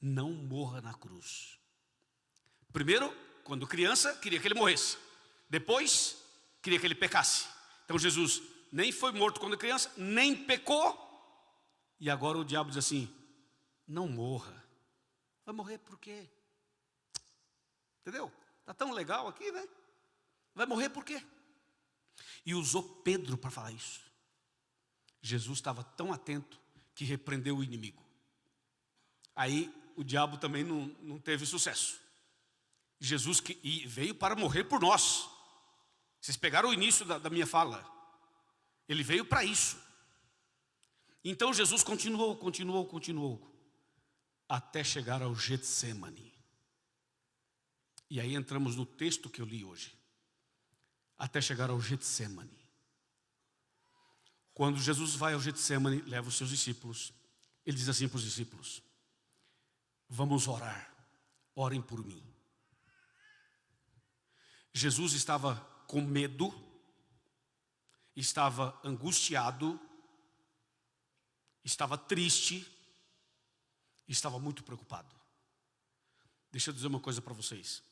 Não morra na cruz. Primeiro, quando criança, queria que ele morresse. Depois, queria que ele pecasse. Então Jesus nem foi morto quando criança, nem pecou. E agora o diabo diz assim: não morra. Vai morrer por quê? Entendeu? Está tão legal aqui, né? Vai morrer por quê? E usou Pedro para falar isso. Jesus estava tão atento que repreendeu o inimigo. Aí o diabo também não teve sucesso. Jesus e veio para morrer por nós. Vocês pegaram o início da minha fala. Ele veio para isso. Então Jesus continuou, até chegar ao Getsemane. E aí entramos no texto que eu li hoje. Até chegar ao Getsemane. Quando Jesus vai ao Getsemane, leva os seus discípulos. Ele diz assim para os discípulos: vamos orar, orem por mim. Jesus estava com medo, estava angustiado, estava triste, estava muito preocupado. Deixa eu dizer uma coisa para vocês.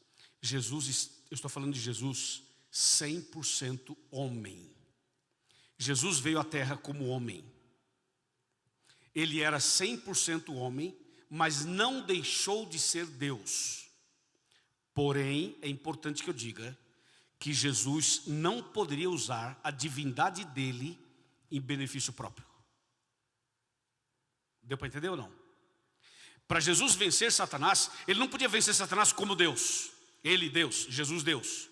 Jesus, eu estou falando de Jesus 100% homem. Jesus veio à terra como homem. Ele era 100% homem, mas não deixou de ser Deus. Porém, é importante que eu diga que Jesus não poderia usar a divindade dele em benefício próprio. Deu para entender ou não? Para Jesus vencer Satanás, ele não podia vencer Satanás como Deus. Ele Deus, Jesus Deus.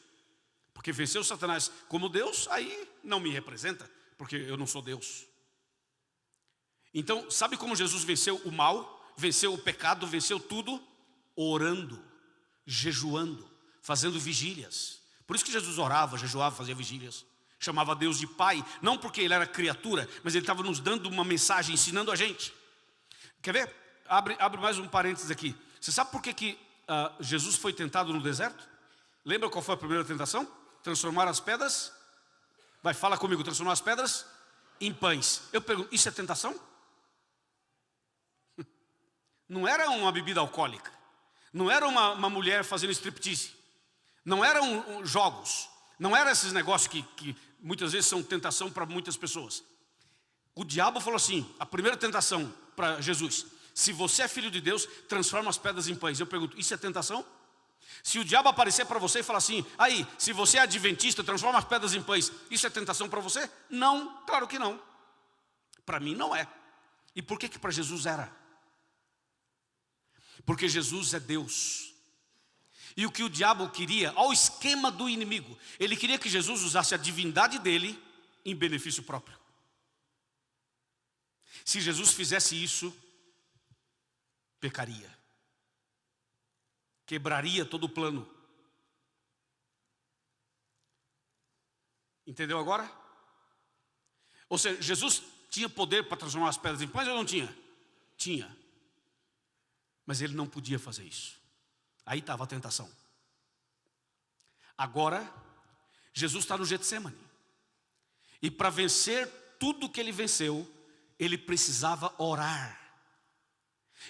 Porque venceu Satanás como Deus, aí não me representa, porque eu não sou Deus. Então, sabe como Jesus venceu o mal, venceu o pecado, venceu tudo? Orando, jejuando, fazendo vigílias. Por isso que Jesus orava, jejuava, fazia vigílias. Chamava Deus de Pai, não porque ele era criatura, mas ele estava nos dando uma mensagem, ensinando a gente. Quer ver? Abre mais um parênteses aqui. Você sabe por que Jesus foi tentado no deserto? Lembra qual foi a primeira tentação? Transformar as pedras. Vai, fala comigo, transformar as pedras em pães. Eu pergunto, isso é tentação? Não era uma bebida alcoólica. Não era uma mulher fazendo striptease. Não eram jogos. Não eram esses negócios que muitas vezes são tentação para muitas pessoas. O diabo falou assim, a primeira tentação para Jesus: se você é filho de Deus, transforma as pedras em pães. Eu pergunto, isso é tentação? Se o diabo aparecer para você e falar assim: aí, se você é adventista, transforma as pedras em pães, isso é tentação para você? Não, claro que não. Para mim não é. E por que para Jesus era? Porque Jesus é Deus. E o que o diabo queria, ao esquema do inimigo, ele queria que Jesus usasse a divindade dele em benefício próprio. Se Jesus fizesse isso, pecaria. Quebraria todo o plano. Entendeu agora? Ou seja, Jesus tinha poder para transformar as pedras em pães ou não tinha? Tinha. Mas ele não podia fazer isso. Aí estava a tentação. Agora, Jesus está no Getsemane. E para vencer tudo que ele venceu, ele precisava orar.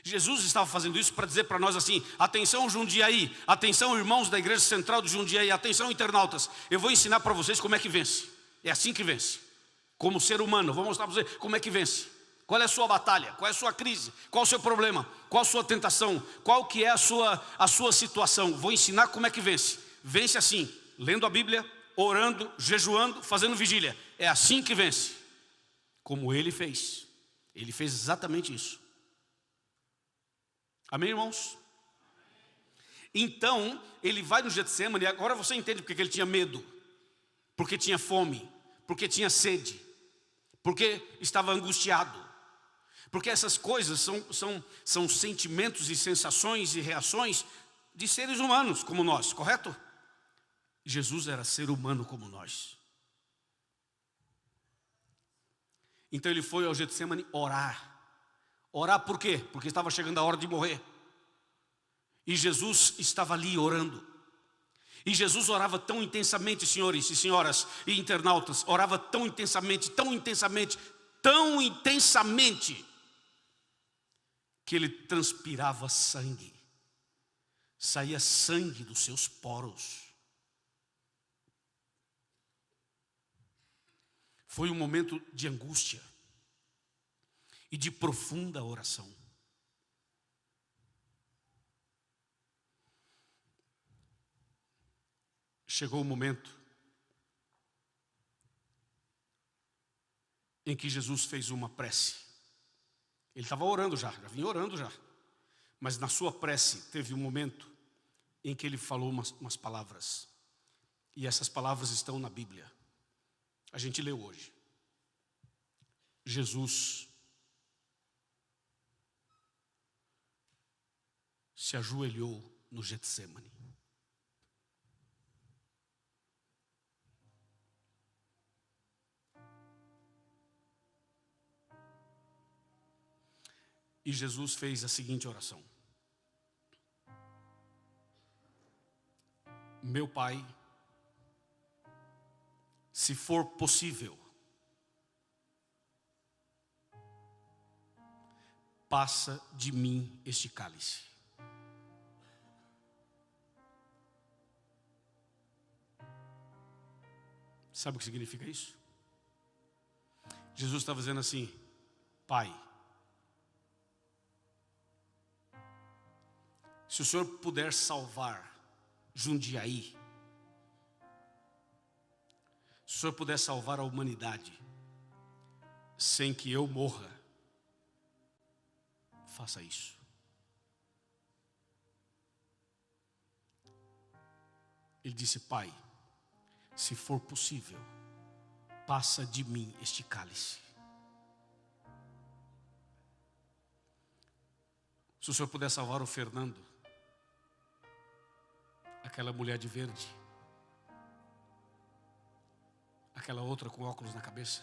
Jesus estava fazendo isso para dizer para nós assim: atenção Jundiaí, atenção irmãos da igreja central de Jundiaí, atenção internautas, eu vou ensinar para vocês como é que vence. É assim que vence. Como ser humano, vou mostrar para vocês como é que vence. Qual é a sua batalha, qual é a sua crise, qual é o seu problema, qual a sua tentação, qual que é a sua situação. Vou ensinar como é que vence. Vence assim, lendo a Bíblia, orando, jejuando, fazendo vigília. É assim que vence. Como ele fez. Ele fez exatamente isso. Amém, irmãos? Então, ele vai no Getsemane, e agora você entende porque ele tinha medo. Porque tinha fome, porque tinha sede, porque estava angustiado. Porque essas coisas são sentimentos e sensações e reações de seres humanos como nós, correto? Jesus era ser humano como nós. Então ele foi ao Getsemane orar. Orar por quê? Porque estava chegando a hora de morrer. E Jesus estava ali orando. E Jesus orava tão intensamente, senhores e senhoras e internautas, orava tão intensamente, que ele transpirava sangue. Saía sangue dos seus poros. Foi um momento de angústia e de profunda oração. Chegou o momento em que Jesus fez uma prece. Ele estava orando já vinha orando já. Mas na sua prece teve um momento em que ele falou umas palavras. E essas palavras estão na Bíblia. A gente leu hoje. Jesus se ajoelhou no Getsemane. E Jesus fez a seguinte oração: meu Pai, se for possível, passa de mim este cálice. Sabe o que significa isso? Jesus estava dizendo assim: Pai, se o Senhor puder salvar Jundiaí, se o Senhor puder salvar a humanidade sem que eu morra, faça isso. Ele disse: Pai, se for possível, passa de mim este cálice. Se o Senhor puder salvar o Fernando, aquela mulher de verde, aquela outra com óculos na cabeça,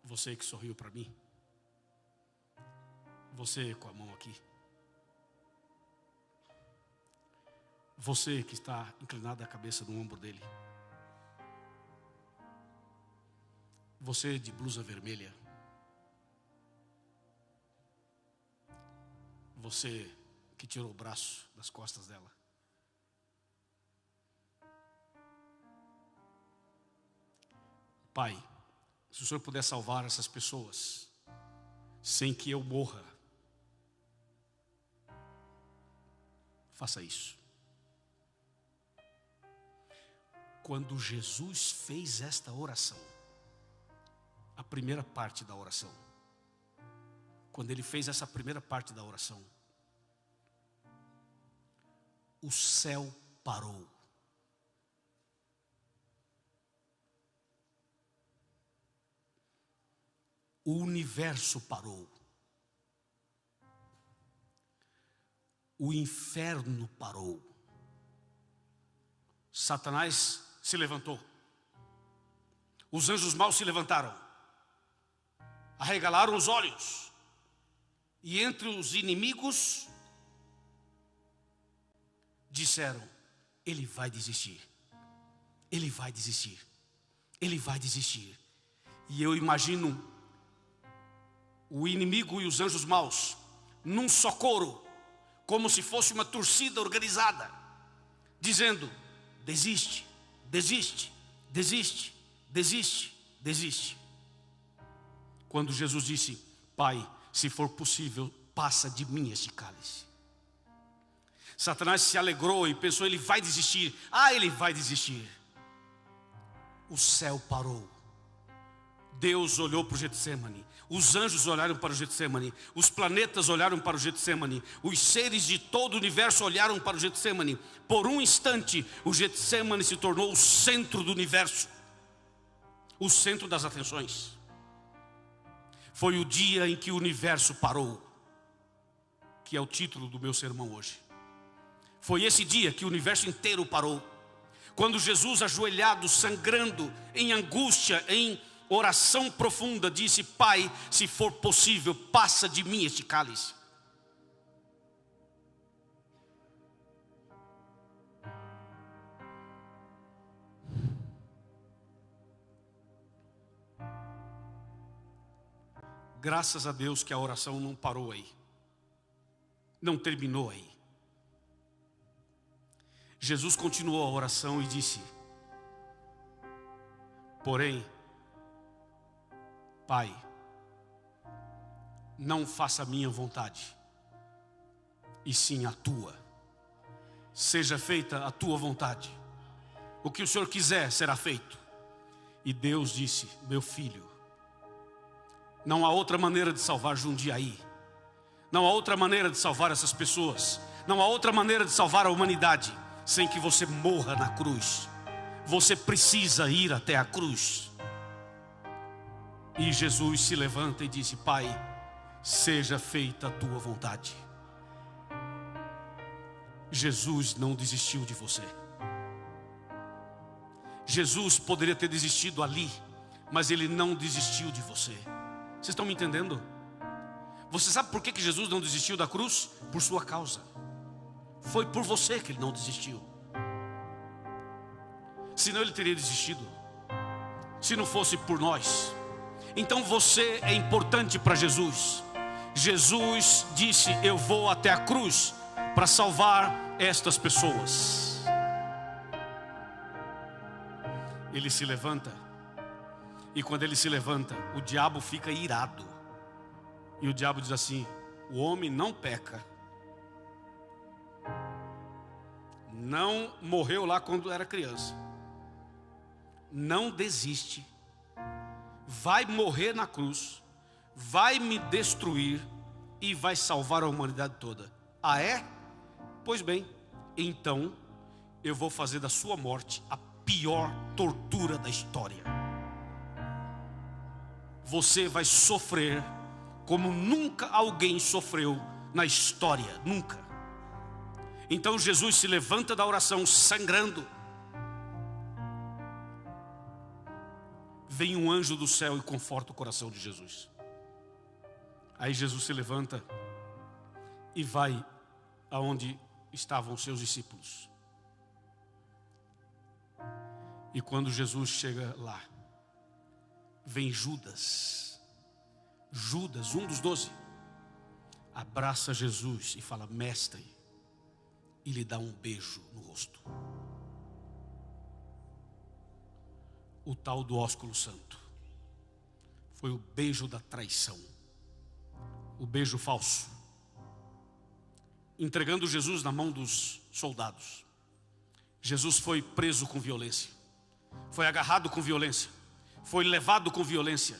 você que sorriu para mim, você com a mão aqui, você que está inclinado a cabeça no ombro dele, você de blusa vermelha, você que tirou o braço das costas dela, Pai, se o Senhor puder salvar essas pessoas sem que eu morra, faça isso. Quando Jesus fez esta oração, a primeira parte da oração, quando ele fez essa primeira parte da oração, o céu parou. O universo parou. O inferno parou. Satanás se levantou. Os anjos maus se levantaram. Arregalaram os olhos. E entre os inimigos disseram: ele vai desistir. Ele vai desistir. Ele vai desistir. E eu imagino o inimigo e os anjos maus num só coro, como se fosse uma torcida organizada, dizendo: desiste, desiste, desiste, desiste, desiste. Quando Jesus disse: Pai, se for possível, passa de mim este cálice, Satanás se alegrou e pensou: ele vai desistir. Ele vai desistir. O céu parou. Deus olhou para o Getsemane. Os anjos olharam para o Getsemane. Os planetas olharam para o Getsemane. Os seres de todo o universo olharam para o Getsemane. Por um instante, o Getsemane se tornou o centro do universo, o centro das atenções. Foi o dia em que o universo parou, que é o título do meu sermão hoje. Foi esse dia que o universo inteiro parou. Quando Jesus, ajoelhado, sangrando, em angústia, em oração profunda, disse: Pai, se for possível, passa de mim este cálice. Graças a Deus que a oração não parou aí, não terminou aí. Jesus continuou a oração e disse: porém, Pai, não faça a minha vontade, e sim a tua. Seja feita a tua vontade. O que o Senhor quiser será feito. E Deus disse: meu filho, não há outra maneira de salvar Jundiaí. Não há outra maneira de salvar essas pessoas. Não há outra maneira de salvar a humanidade sem que você morra na cruz. Você precisa ir até a cruz. E Jesus se levanta e disse: Pai, seja feita a tua vontade. Jesus não desistiu de você. Jesus poderia ter desistido ali, mas Ele não desistiu de você. Vocês estão me entendendo? Você sabe por que Jesus não desistiu da cruz? Por sua causa. Foi por você que Ele não desistiu. Senão Ele teria desistido. Se não fosse por nós. Então você é importante para Jesus. Jesus disse: eu vou até a cruz para salvar estas pessoas. Ele se levanta. E quando Ele se levanta, o diabo fica irado. E o diabo diz assim: o homem não peca, não morreu lá quando era criança, não desiste, vai morrer na cruz, vai me destruir e vai salvar a humanidade toda. Ah, é? Pois bem, então eu vou fazer da sua morte a pior tortura da história. Você vai sofrer como nunca alguém sofreu na história, nunca. Então Jesus se levanta da oração sangrando. Vem um anjo do céu e conforta o coração de Jesus. Aí Jesus se levanta e vai aonde estavam os seus discípulos. E quando Jesus chega lá, vem Judas, um dos 12, abraça Jesus e fala: mestre, e lhe dá um beijo no rosto. O tal do ósculo santo. Foi o beijo da traição. O beijo falso. Entregando Jesus na mão dos soldados. Jesus foi preso com violência. Foi agarrado com violência. Foi levado com violência.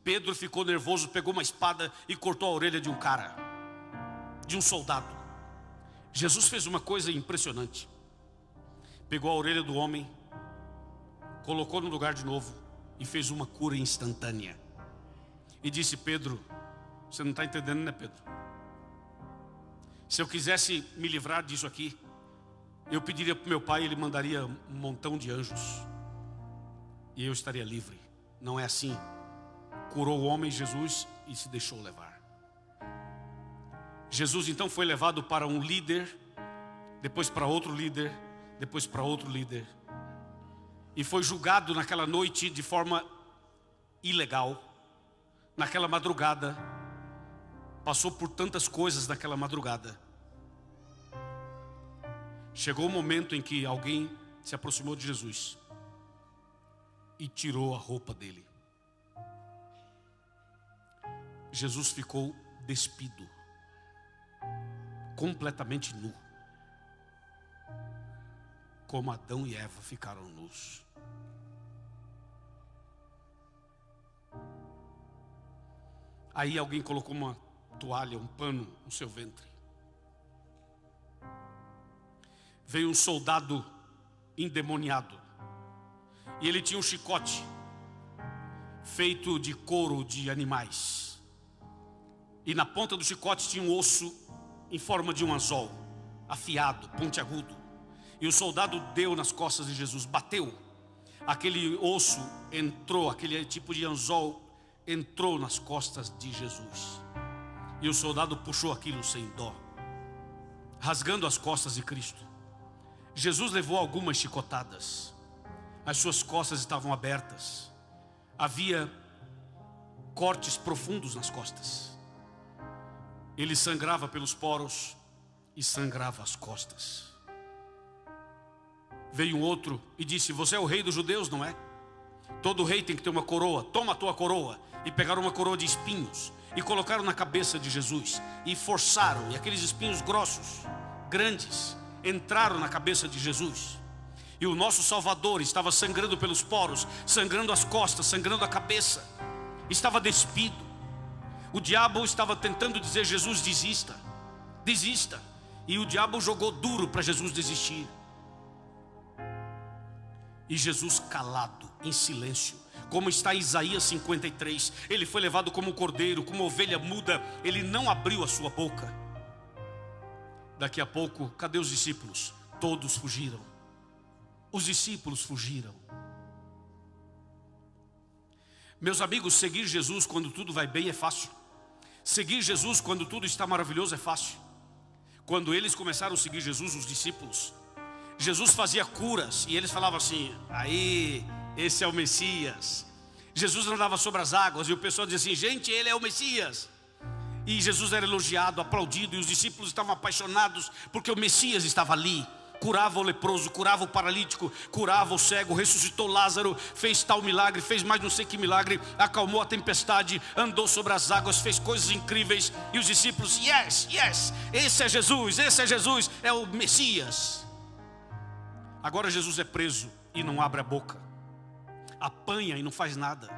Pedro ficou nervoso, pegou uma espada e cortou a orelha de um cara, de um soldado. Jesus fez uma coisa impressionante. Pegou a orelha do homem, colocou no lugar de novo e fez uma cura instantânea. E disse: Pedro, você não está entendendo, né, Pedro? Se eu quisesse me livrar disso aqui, eu pediria para o meu pai, ele mandaria um montão de anjos e eu estaria livre. Não é assim. Curou o homem Jesus e se deixou levar. Jesus então foi levado para um líder, depois para outro líder, depois para outro líder, e foi julgado naquela noite de forma ilegal. Naquela madrugada, passou por tantas coisas naquela madrugada. Chegou o momento em que alguém se aproximou de Jesus e tirou a roupa dele. Jesus ficou despido, completamente nu, como Adão e Eva ficaram nus. Aí alguém colocou uma toalha, um pano no seu ventre. Veio um soldado endemoniado, e ele tinha um chicote feito de couro de animais. E na ponta do chicote tinha um osso em forma de um anzol, afiado, pontiagudo. E o soldado deu nas costas de Jesus, bateu. Aquele osso entrou, aquele tipo de anzol entrou nas costas de Jesus. E o soldado puxou aquilo sem dó, rasgando as costas de Cristo. Jesus levou algumas chicotadas. As suas costas estavam abertas. Havia cortes profundos nas costas. Ele sangrava pelos poros e sangrava as costas. Veio um outro e disse: você é o rei dos judeus, não é? Todo rei tem que ter uma coroa. Toma a tua coroa. E pegaram uma coroa de espinhos e colocaram na cabeça de Jesus e forçaram, e aqueles espinhos grossos, grandes, entraram na cabeça de Jesus. E o nosso Salvador estava sangrando pelos poros, sangrando as costas, sangrando a cabeça, estava despido. O diabo estava tentando dizer: Jesus, desista, desista. E o diabo jogou duro para Jesus desistir. E Jesus calado, em silêncio, como está em Isaías 53, ele foi levado como um cordeiro, como uma ovelha muda, ele não abriu a sua boca. Daqui a pouco, cadê os discípulos? Todos fugiram. Os discípulos fugiram. Meus amigos, seguir Jesus quando tudo vai bem é fácil. Seguir Jesus quando tudo está maravilhoso é fácil. Quando eles começaram a seguir Jesus, os discípulos, Jesus fazia curas e eles falavam assim: aí, esse é o Messias. Jesus andava sobre as águas e o pessoal dizia assim: gente, ele é o Messias. E Jesus era elogiado, aplaudido, e os discípulos estavam apaixonados porque o Messias estava ali. Curava o leproso, curava o paralítico, curava o cego, ressuscitou Lázaro, fez tal milagre, fez mais não sei que milagre, acalmou a tempestade, andou sobre as águas, fez coisas incríveis. E os discípulos: yes, yes, esse é Jesus, é o Messias. Agora Jesus é preso e não abre a boca, apanha e não faz nada,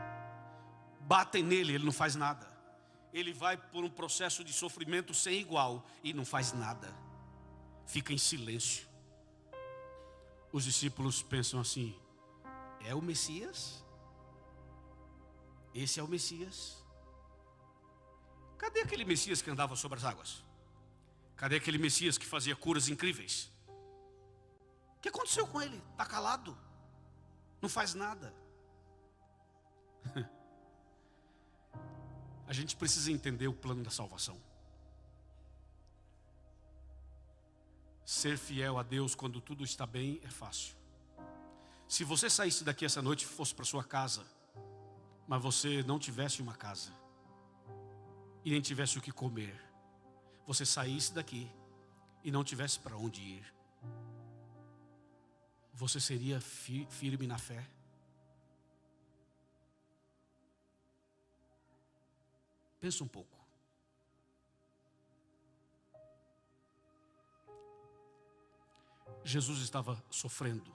batem nele, ele não faz nada. Ele vai por um processo de sofrimento sem igual e não faz nada, fica em silêncio. Os discípulos pensam assim: é o Messias? Esse é o Messias? Cadê aquele Messias que andava sobre as águas? Cadê aquele Messias que fazia curas incríveis? O que aconteceu com ele? Está calado, não faz nada. A gente precisa entender o plano da salvação. Ser fiel a Deus quando tudo está bem é fácil. Se você saísse daqui essa noite e fosse para sua casa, mas você não tivesse uma casa e nem tivesse o que comer, você saísse daqui e não tivesse para onde ir, você seria firme na fé? Pensa um pouco. Jesus estava sofrendo,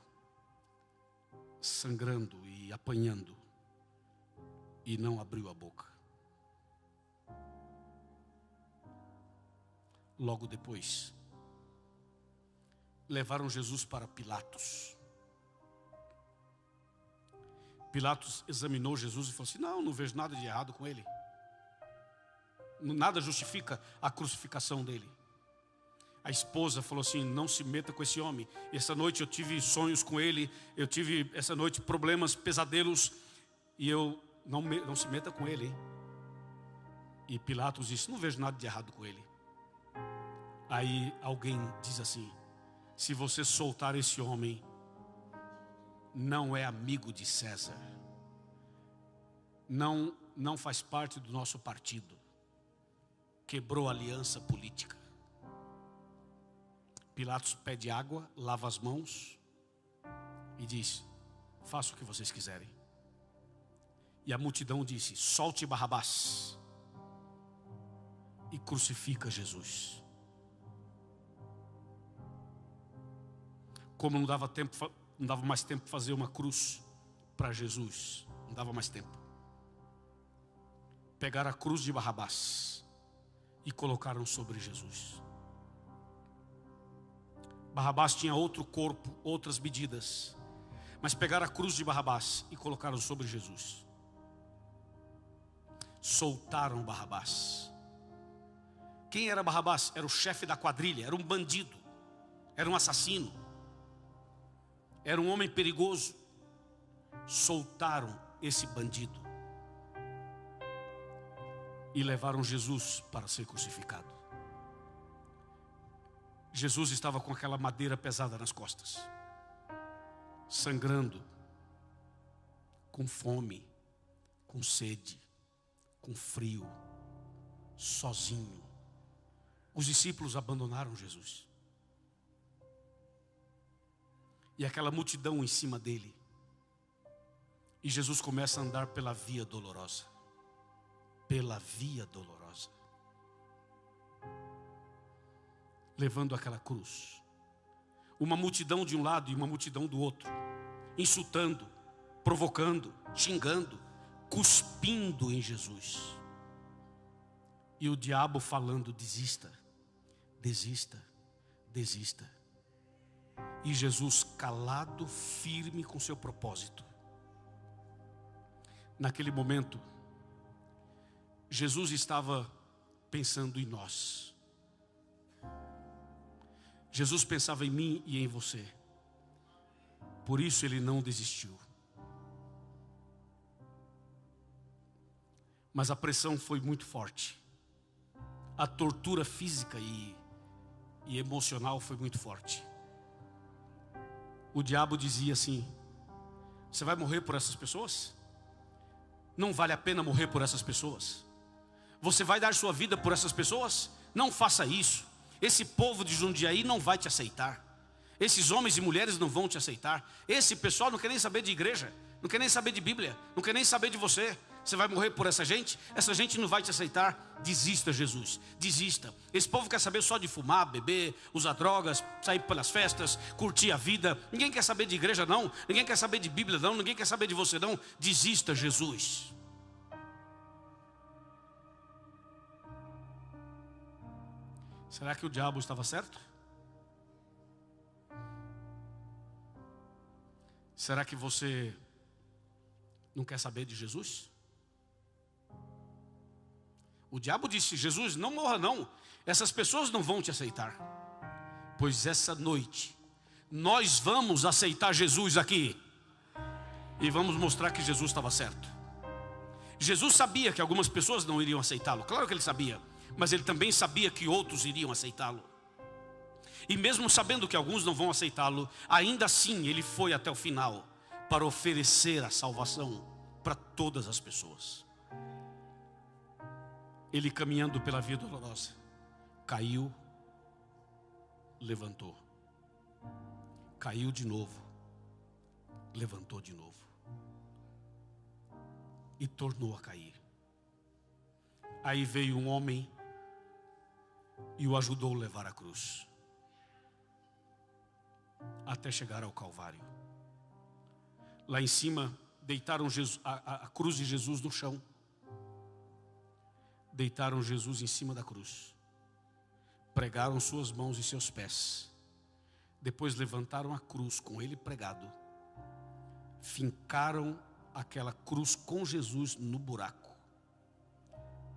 sangrando e apanhando, e não abriu a boca. Logo depois, levaram Jesus para Pilatos. Pilatos examinou Jesus e falou assim: não vejo nada de errado com ele. Nada justifica a crucificação dele. A esposa falou assim: não se meta com esse homem. Essa noite eu tive sonhos com ele, eu tive essa noite problemas, pesadelos, e eu não se meta com ele. E Pilatos disse: não vejo nada de errado com ele. Aí alguém diz assim: se você soltar esse homem, não é amigo de César, não faz parte do nosso partido, quebrou a aliança política. Pilatos pede água, lava as mãos e diz: faça o que vocês quiserem. E a multidão disse: solte Barrabás e crucifica Jesus. Como não dava mais tempo para fazer uma cruz para Jesus, não dava mais tempo, pegaram a cruz de Barrabás e colocaram sobre Jesus. Barrabás tinha outro corpo, outras medidas, mas pegaram a cruz de Barrabás e colocaram sobre Jesus. Soltaram Barrabás. Quem era Barrabás? Era o chefe da quadrilha, era um bandido, era um assassino, era um homem perigoso. Soltaram esse bandido e levaram Jesus para ser crucificado. Jesus estava com aquela madeira pesada nas costas, sangrando, com fome, com sede, com frio, sozinho. Os discípulos abandonaram Jesus. E aquela multidão em cima dele. E Jesus começa a andar pela via dolorosa. Pela via dolorosa. Levando aquela cruz. Uma multidão de um lado e uma multidão do outro. Insultando, provocando, xingando, cuspindo em Jesus. E o diabo falando: desista, desista, desista. E Jesus, calado, firme com seu propósito. Naquele momento, Jesus estava pensando em nós. Jesus pensava em mim e em você. Por isso ele não desistiu. Mas a pressão foi muito forte. A tortura física e emocional foi muito forte. O diabo dizia assim: você vai morrer por essas pessoas? Não vale a pena morrer por essas pessoas. Você vai dar sua vida por essas pessoas? Não faça isso. Esse povo de Jundiaí não vai te aceitar. Esses homens e mulheres não vão te aceitar. Esse pessoal não quer nem saber de igreja, não quer nem saber de Bíblia, não quer nem saber de você. Você vai morrer por essa gente não vai te aceitar. Desista, Jesus, desista. Esse povo quer saber só de fumar, beber, usar drogas, sair pelas festas, curtir a vida. Ninguém quer saber de igreja não, ninguém quer saber de Bíblia não, ninguém quer saber de você não. Desista, Jesus. Será que o diabo estava certo? Será que você não quer saber de Jesus? O diabo disse: Jesus, não morra não, essas pessoas não vão te aceitar. Pois essa noite nós vamos aceitar Jesus aqui e vamos mostrar que Jesus estava certo. Jesus sabia que algumas pessoas não iriam aceitá-lo, claro que ele sabia, mas ele também sabia que outros iriam aceitá-lo. E mesmo sabendo que alguns não vão aceitá-lo, ainda assim ele foi até o final para oferecer a salvação para todas as pessoas. Ele, caminhando pela via dolorosa, caiu, levantou. Caiu de novo, levantou de novo. E tornou a cair. Aí veio um homem e o ajudou a levar a cruz, até chegar ao Calvário. Lá em cima, deitaram a cruz de Jesus no chão. Deitaram Jesus em cima da cruz. Pregaram suas mãos e seus pés. Depois levantaram a cruz com ele pregado. Fincaram aquela cruz com Jesus no buraco,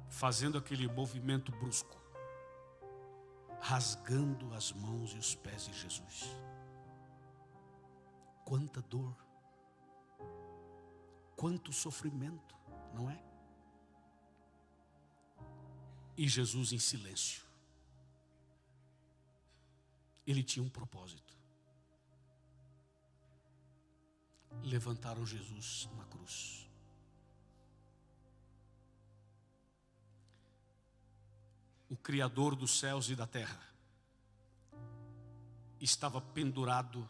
fazendo aquele movimento brusco, rasgando as mãos e os pés de Jesus. Quanta dor, quanto sofrimento, não é? E Jesus em silêncio. Ele tinha um propósito. Levantaram Jesus na cruz. O Criador dos céus e da terra estava pendurado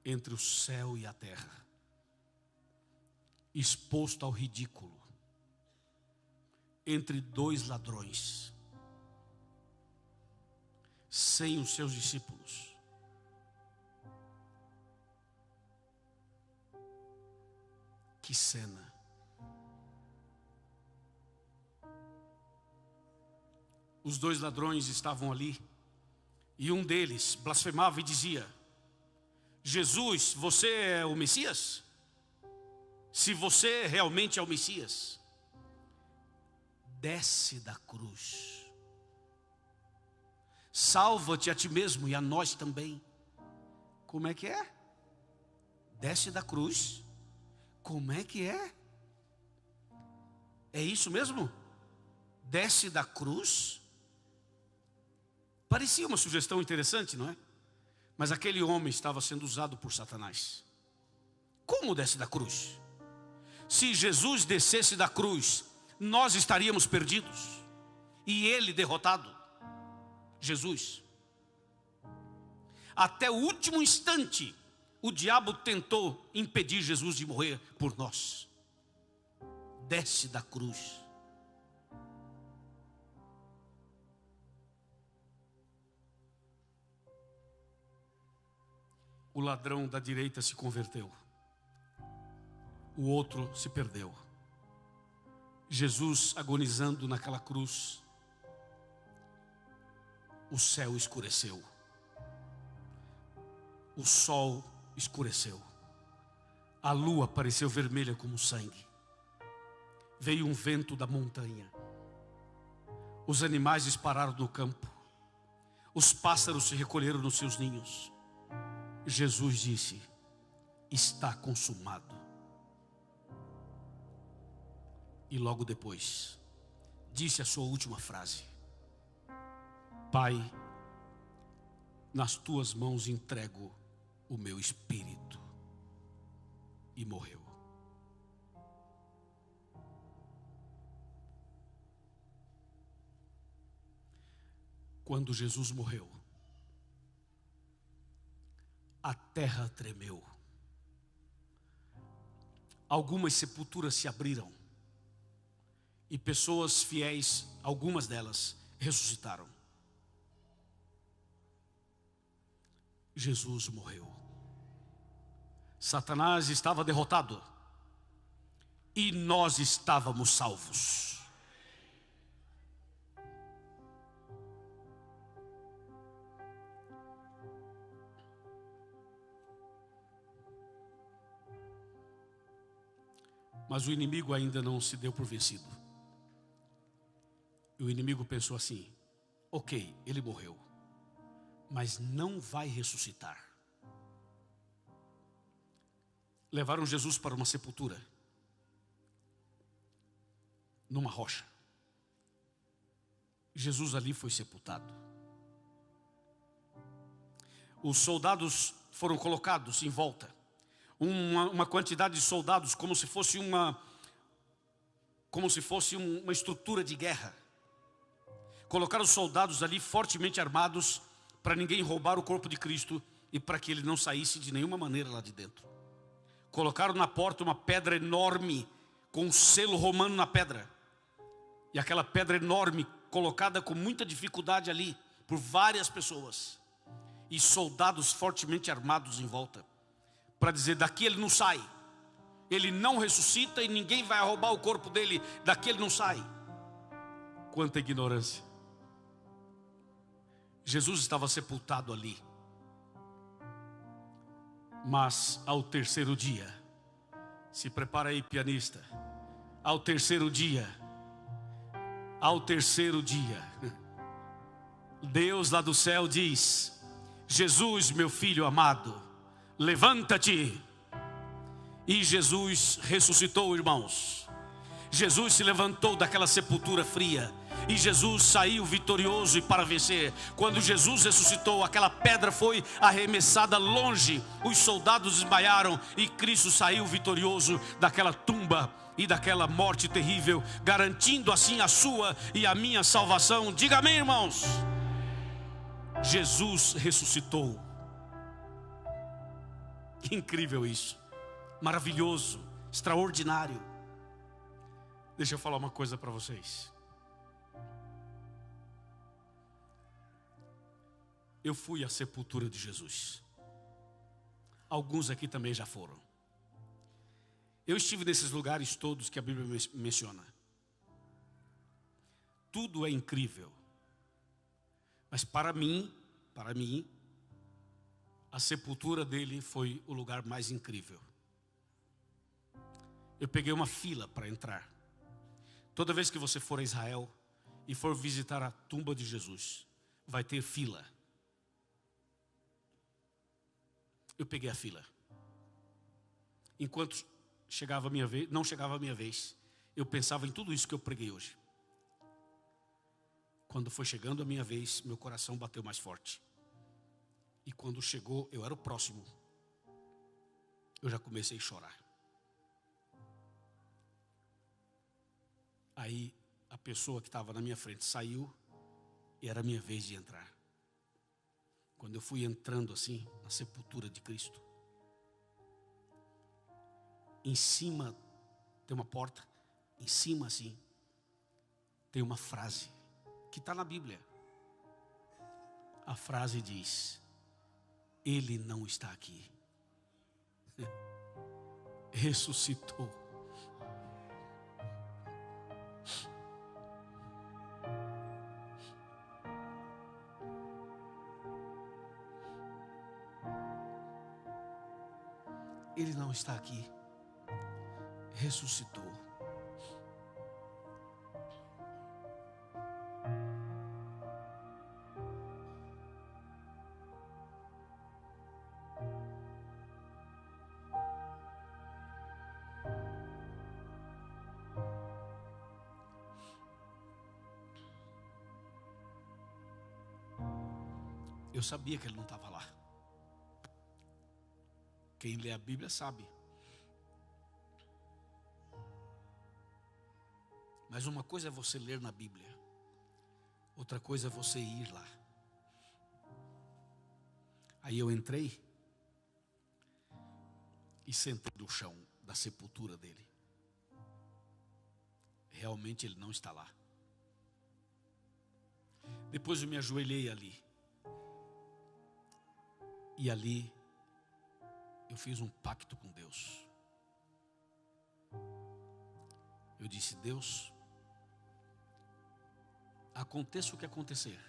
entre o céu e a terra, exposto ao ridículo, entre dois ladrões, sem os seus discípulos. Que cena! Os dois ladrões estavam ali, e um deles blasfemava e dizia: Jesus, você é o Messias? Se você realmente é o Messias, desce da cruz, salva-te a ti mesmo e a nós também. Como é que é? Desce da cruz? Como é que é? É isso mesmo? Desce da cruz? Parecia uma sugestão interessante, não é? Mas aquele homem estava sendo usado por Satanás. Como desce da cruz? Se Jesus descesse da cruz, nós estaríamos perdidos e ele derrotado. Jesus. Até o último instante, o diabo tentou impedir Jesus de morrer por nós. Desce da cruz. O ladrão da direita se converteu, o outro se perdeu. Jesus agonizando naquela cruz, o céu escureceu, o sol escureceu, a lua pareceu vermelha como sangue, veio um vento da montanha, os animais dispararam no campo, os pássaros se recolheram nos seus ninhos. Jesus disse: está consumado. E logo depois disse a sua última frase: Pai, nas tuas mãos entrego o meu espírito. E morreu. Quando Jesus morreu, a terra tremeu. Algumas sepulturas se abriram e pessoas fiéis, algumas delas, ressuscitaram. Jesus morreu. Satanás estava derrotado e nós estávamos salvos. Mas o inimigo ainda não se deu por vencido. E o inimigo pensou assim: ok, ele morreu, mas não vai ressuscitar. Levaram Jesus para uma sepultura, numa rocha. Jesus ali foi sepultado. Os soldados foram colocados em volta. Uma quantidade de soldados, como se fosse uma estrutura de guerra. Colocaram os soldados ali fortemente armados, para ninguém roubar o corpo de Cristo e para que ele não saísse de nenhuma maneira lá de dentro. Colocaram na porta uma pedra enorme, com um selo romano na pedra. E aquela pedra enorme, colocada com muita dificuldade ali, por várias pessoas. E soldados fortemente armados em volta, para dizer: daqui ele não sai, ele não ressuscita e ninguém vai roubar o corpo dele, daqui ele não sai. Quanta ignorância. Jesus estava sepultado ali, mas ao terceiro dia, se prepara aí, pianista, ao terceiro dia, Deus lá do céu diz: Jesus, meu filho amado, levanta-te. E Jesus ressuscitou, irmãos. Jesus se levantou daquela sepultura fria e Jesus saiu vitorioso e para vencer. Quando Jesus ressuscitou, aquela pedra foi arremessada longe, os soldados desmaiaram e Cristo saiu vitorioso daquela tumba e daquela morte terrível, garantindo assim a sua e a minha salvação. Diga amém, irmãos. Jesus ressuscitou. Que incrível isso, maravilhoso, extraordinário. Deixa eu falar uma coisa para vocês. Eu fui à sepultura de Jesus. Alguns aqui também já foram. Eu estive nesses lugares todos que a Bíblia menciona. Tudo é incrível. Mas para mim, a sepultura dele foi o lugar mais incrível. Eu peguei uma fila para entrar. Toda vez que você for a Israel e for visitar a tumba de Jesus, vai ter fila. Eu peguei a fila. Enquanto chegava a minha vez, não chegava a minha vez, eu pensava em tudo isso que eu preguei hoje. Quando foi chegando a minha vez, meu coração bateu mais forte. E quando chegou, eu era o próximo, eu já comecei a chorar. Aí a pessoa que estava na minha frente saiu e era a minha vez de entrar. Quando eu fui entrando assim, na sepultura de Cristo, em cima tem uma porta, em cima assim, tem uma frase que está na Bíblia. A frase diz: Ele não está aqui. Ressuscitou. Ele não está aqui. Ressuscitou. Eu sabia que ele não estava lá. Quem lê a Bíblia sabe. Mas uma coisa é você ler na Bíblia, outra coisa é você ir lá. Aí eu entrei e sentei no chão da sepultura dele. Realmente ele não está lá. Depois eu me ajoelhei ali. E ali eu fiz um pacto com Deus. Eu disse: Deus, aconteça o que acontecer,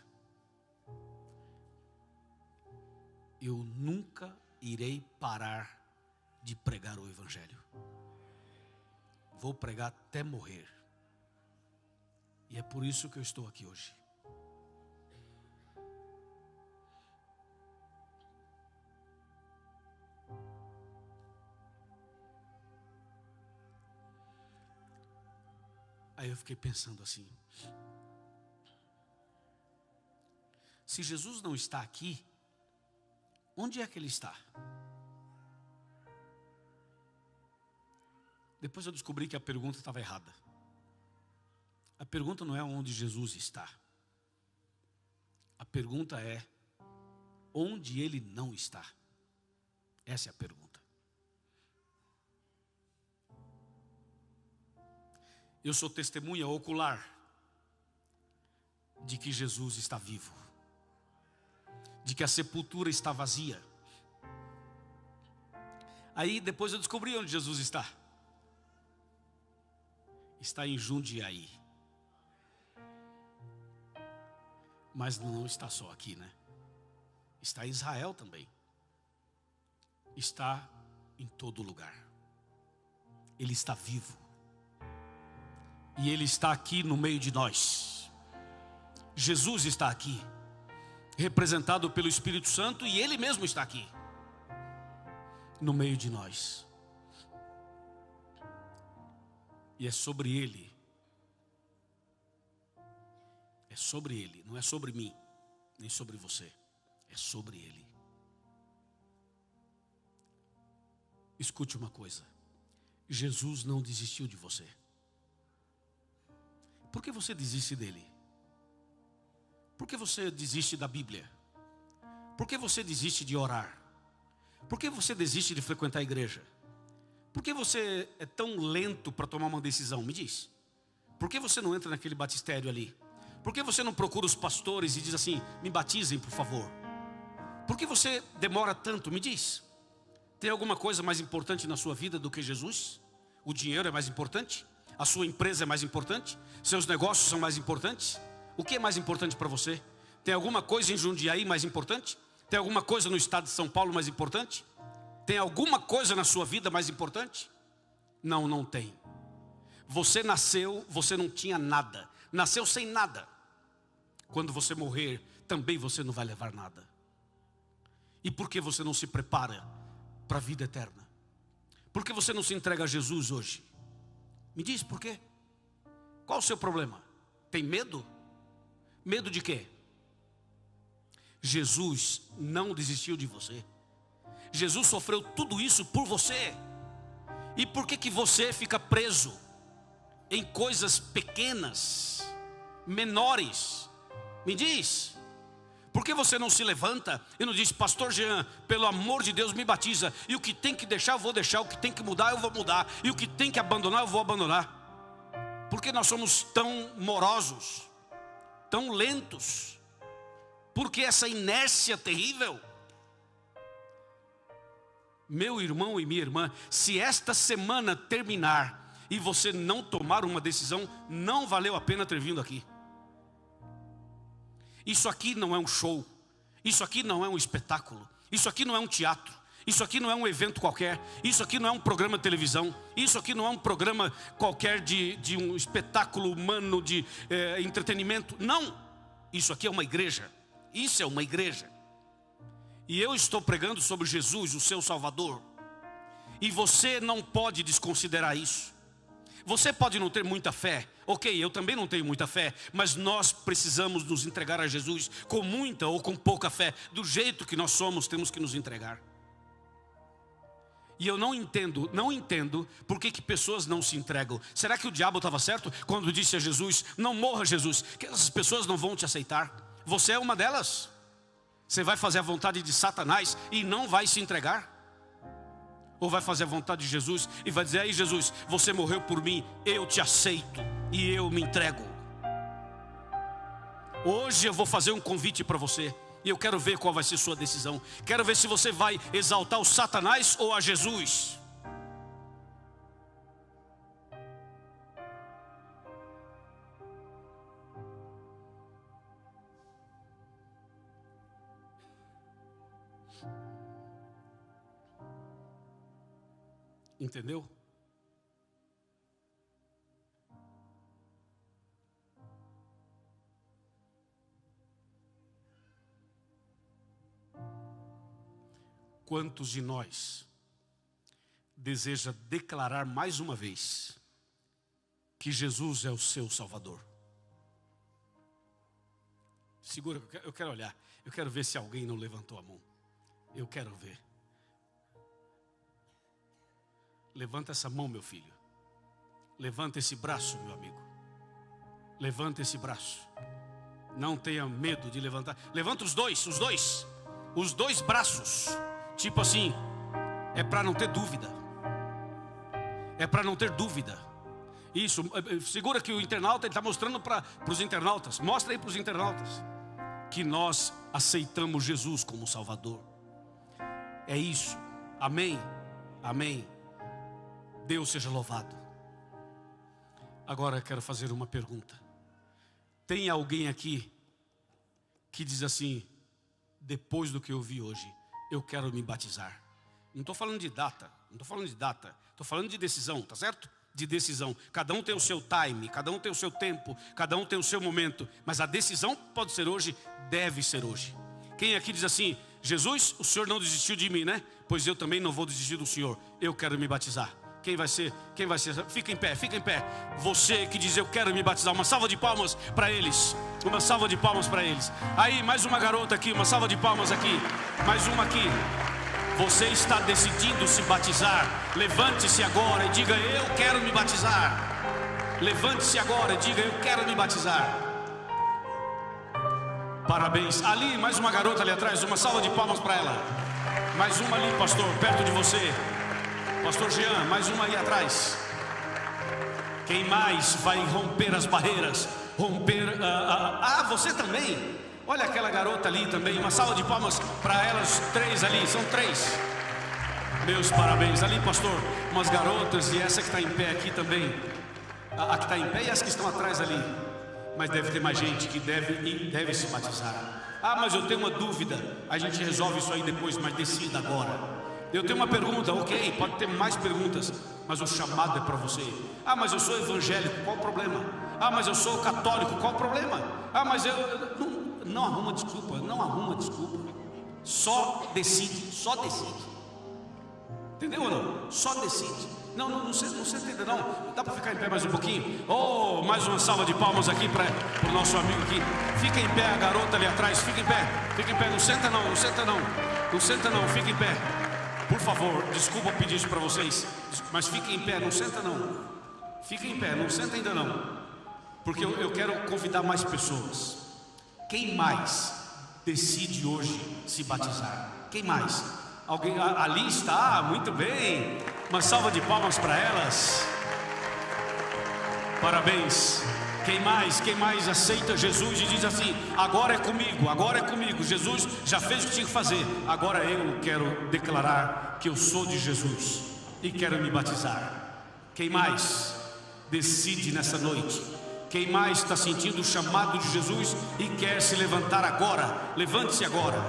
eu nunca irei parar de pregar o Evangelho. Vou pregar até morrer. E é por isso que eu estou aqui hoje. Aí eu fiquei pensando assim: se Jesus não está aqui, onde é que ele está? Depois eu descobri que a pergunta estava errada. A pergunta não é onde Jesus está. A pergunta é onde ele não está. Essa é a pergunta. Eu sou testemunha ocular de que Jesus está vivo, de que a sepultura está vazia. Aí depois eu descobri onde Jesus está. Está em Jundiaí. Mas não está só aqui, né? Está em Israel também. Está em todo lugar. Ele está vivo. E Ele está aqui no meio de nós. Jesus está aqui, representado pelo Espírito Santo, e Ele mesmo está aqui, no meio de nós. E é sobre Ele. É sobre Ele, não é sobre mim, nem sobre você. É sobre Ele. Escute uma coisa: Jesus não desistiu de você. Por que você desiste dele? Por que você desiste da Bíblia? Por que você desiste de orar? Por que você desiste de frequentar a igreja? Por que você é tão lento para tomar uma decisão? Me diz. Por que você não entra naquele batistério ali? Por que você não procura os pastores e diz assim: me batizem, por favor? Por que você demora tanto? Me diz. Tem alguma coisa mais importante na sua vida do que Jesus? O dinheiro é mais importante? A sua empresa é mais importante? Seus negócios são mais importantes? O que é mais importante para você? Tem alguma coisa em Jundiaí mais importante? Tem alguma coisa no estado de São Paulo mais importante? Tem alguma coisa na sua vida mais importante? Não, não tem. Você nasceu, você não tinha nada. Nasceu sem nada. Quando você morrer, também você não vai levar nada. E por que você não se prepara para a vida eterna? Por que você não se entrega a Jesus hoje? Me diz por quê? Qual o seu problema? Tem medo? Medo de quê? Jesus não desistiu de você. Jesus sofreu tudo isso por você. E por que você fica preso em coisas pequenas, menores? Me diz. Por que você não se levanta e não diz: pastor Jean, pelo amor de Deus, me batiza. E o que tem que deixar eu vou deixar, o que tem que mudar eu vou mudar, e o que tem que abandonar eu vou abandonar. Por que nós somos tão morosos, tão lentos? Por que essa inércia terrível? Meu irmão e minha irmã, se esta semana terminar e você não tomar uma decisão, não valeu a pena ter vindo aqui. Isso aqui não é um show. Isso aqui não é um espetáculo. Isso aqui não é um teatro. Isso aqui não é um evento qualquer. Isso aqui não é um programa de televisão. Isso aqui não é um programa qualquer de um espetáculo humano de entretenimento. Não, isso aqui é uma igreja. Isso é uma igreja. E eu estou pregando sobre Jesus, o seu Salvador. E você não pode desconsiderar isso. Você pode não ter muita fé. Ok, eu também não tenho muita fé. Mas nós precisamos nos entregar a Jesus com muita ou com pouca fé. Do jeito que nós somos, temos que nos entregar. E eu não entendo por que pessoas não se entregam. Será que o diabo estava certo quando disse a Jesus: não morra, Jesus, que essas pessoas não vão te aceitar? Você é uma delas. Você vai fazer a vontade de Satanás e não vai se entregar? Ou vai fazer a vontade de Jesus e vai dizer: aí Jesus, você morreu por mim, eu te aceito e eu me entrego. Hoje eu vou fazer um convite para você. E eu quero ver qual vai ser sua decisão. Quero ver se você vai exaltar o Satanás ou a Jesus. Entendeu? Quantos de nós deseja declarar mais uma vez que Jesus é o seu Salvador? Segura, eu quero olhar. Eu quero ver se alguém não levantou a mão. Eu quero ver. Levanta essa mão, meu filho. Levanta esse braço, meu amigo. Levanta esse braço. Não tenha medo de levantar. Levanta os dois. Os dois braços. Tipo assim, é para não ter dúvida. É para não ter dúvida. Isso, segura que o internauta está mostrando para os internautas. Mostra aí para os internautas que nós aceitamos Jesus como Salvador. É isso, amém, amém. Deus seja louvado. Agora eu quero fazer uma pergunta. Tem alguém aqui que diz assim: depois do que eu vi hoje, eu quero me batizar? Não estou falando de data, estou falando de decisão, tá certo? De decisão. Cada um tem o seu time, cada um tem o seu tempo, cada um tem o seu momento. Mas a decisão pode ser hoje, deve ser hoje. Quem aqui diz assim: Jesus, o Senhor não desistiu de mim, né? Pois eu também não vou desistir do Senhor. Eu quero me batizar. Quem vai ser? Fica em pé, fica em pé. Você que diz: eu quero me batizar. Uma salva de palmas para eles. Uma salva de palmas para eles. Aí, mais uma garota aqui, uma salva de palmas aqui. Mais uma aqui. Você está decidindo se batizar. Levante-se agora e diga: eu quero me batizar. Levante-se agora e diga: eu quero me batizar. Parabéns. Ali, mais uma garota ali atrás. Uma salva de palmas para ela. Mais uma ali, pastor, perto de você. Pastor Jean, mais uma aí atrás. Quem mais vai romper as barreiras? Você também. Olha aquela garota ali também. Uma salva de palmas para elas três ali. São três. Meus parabéns. Ali, pastor, umas garotas. E essa que está em pé aqui também. A que está em pé e as que estão atrás ali. Mas deve ter mais gente que deve se batizar. Mas eu tenho uma dúvida. A gente resolve isso aí depois, mas decida agora. Eu tenho uma pergunta, ok, pode ter mais perguntas, mas o chamado é para você. Mas eu sou evangélico, qual o problema? Mas eu sou católico, qual o problema? Mas eu... Não arruma desculpa, não arruma desculpa. Só decide. Entendeu ou não? Só decide. Não você entende não? Dá para ficar em pé mais um pouquinho? Mais uma salva de palmas aqui para o nosso amigo aqui. Fica em pé, a garota ali atrás, fica em pé, não senta não, fica em pé. Por favor, desculpa pedir isso para vocês, mas fiquem em pé, não senta não. Fiquem em pé, não senta ainda não. Porque eu quero convidar mais pessoas. Quem mais decide hoje se batizar? Quem mais? Alguém ali está? Muito bem. Uma salva de palmas para elas. Parabéns. Quem mais aceita Jesus e diz assim: agora é comigo, Jesus já fez o que tinha que fazer, agora eu quero declarar que eu sou de Jesus e quero me batizar. Quem mais decide nessa noite? Quem mais está sentindo o chamado de Jesus e quer se levantar agora? Levante-se agora.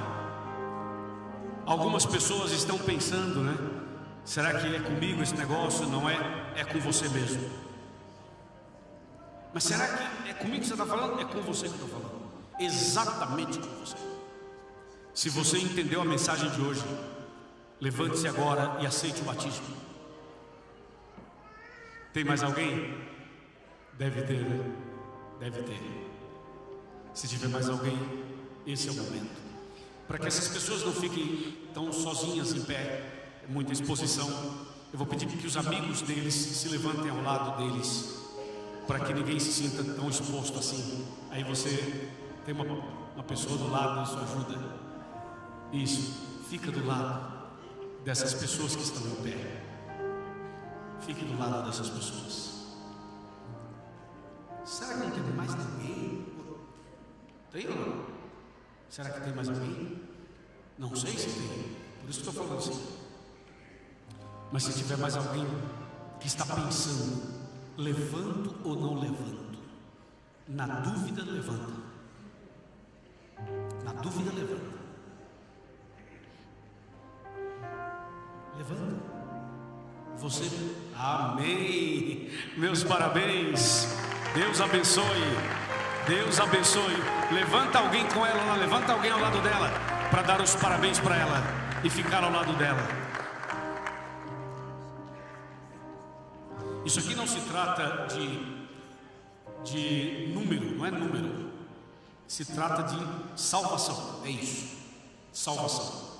Algumas pessoas estão pensando, né? Será que é comigo esse negócio? Não é? É com você mesmo. Mas será que é comigo que você está falando? É com você que eu estou falando. Exatamente com você. Se você entendeu a mensagem de hoje, levante-se agora e aceite o batismo. Tem mais alguém? Deve ter, né? Deve ter. Se tiver mais alguém, esse é o momento. Para que essas pessoas não fiquem tão sozinhas em pé, muita exposição, eu vou pedir que os amigos deles se levantem ao lado deles, para que ninguém se sinta tão exposto assim. Aí você tem uma pessoa do lado, isso ajuda. Isso, fica do lado dessas pessoas que estão em pé. Fique do lado dessas pessoas. Será que não tem mais ninguém? Tem ou não? Será que tem mais alguém? Não sei se tem, por isso que estou falando assim. Mas se tiver mais alguém que está pensando, levanto ou não levanto? Na dúvida, levanta. Na dúvida, levanta. Levanta. Você, amém. Meus parabéns. Deus abençoe. Deus abençoe. Levanta alguém com ela lá, levanta alguém ao lado dela, para dar os parabéns para ela e ficar ao lado dela. Isso aqui não se trata de número, não é número. Se trata de salvação, é isso. Salvação.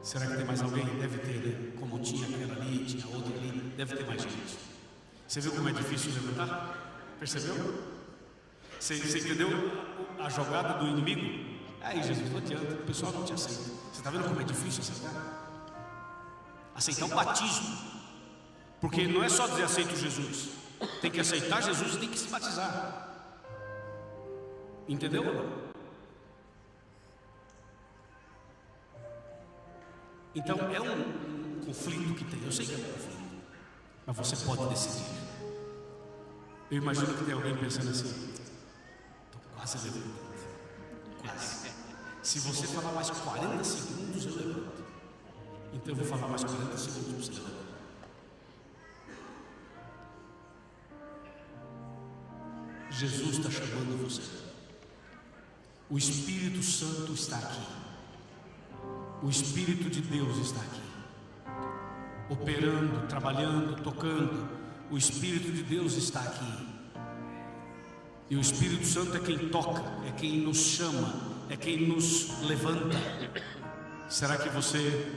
Será que tem mais alguém? Deve ter, né? Como tinha aquela ali, tinha outra ali, deve ter mais gente. Você viu como é difícil levantar? Percebeu? Você entendeu a jogada do inimigo? Aí Jesus, não adianta, o pessoal não te aceita. Você está vendo como é difícil aceitar? Aceitar o batismo. Porque não é só dizer aceito Jesus. Tem que aceitar Jesus e tem que se batizar. Entendeu? Então é um conflito que tem. Eu sei que é um conflito, mas você pode decidir. Eu imagino que tem alguém pensando assim: estou quase levantando. Quase. Se você falar mais 40 segundos, eu levanto. Então eu vou falar mais 40 segundos para você levantar. Jesus está chamando você. O Espírito Santo está aqui. O Espírito de Deus está aqui, operando, trabalhando, tocando. O Espírito de Deus está aqui. E o Espírito Santo é quem toca, é quem nos chama, é quem nos levanta. Será que você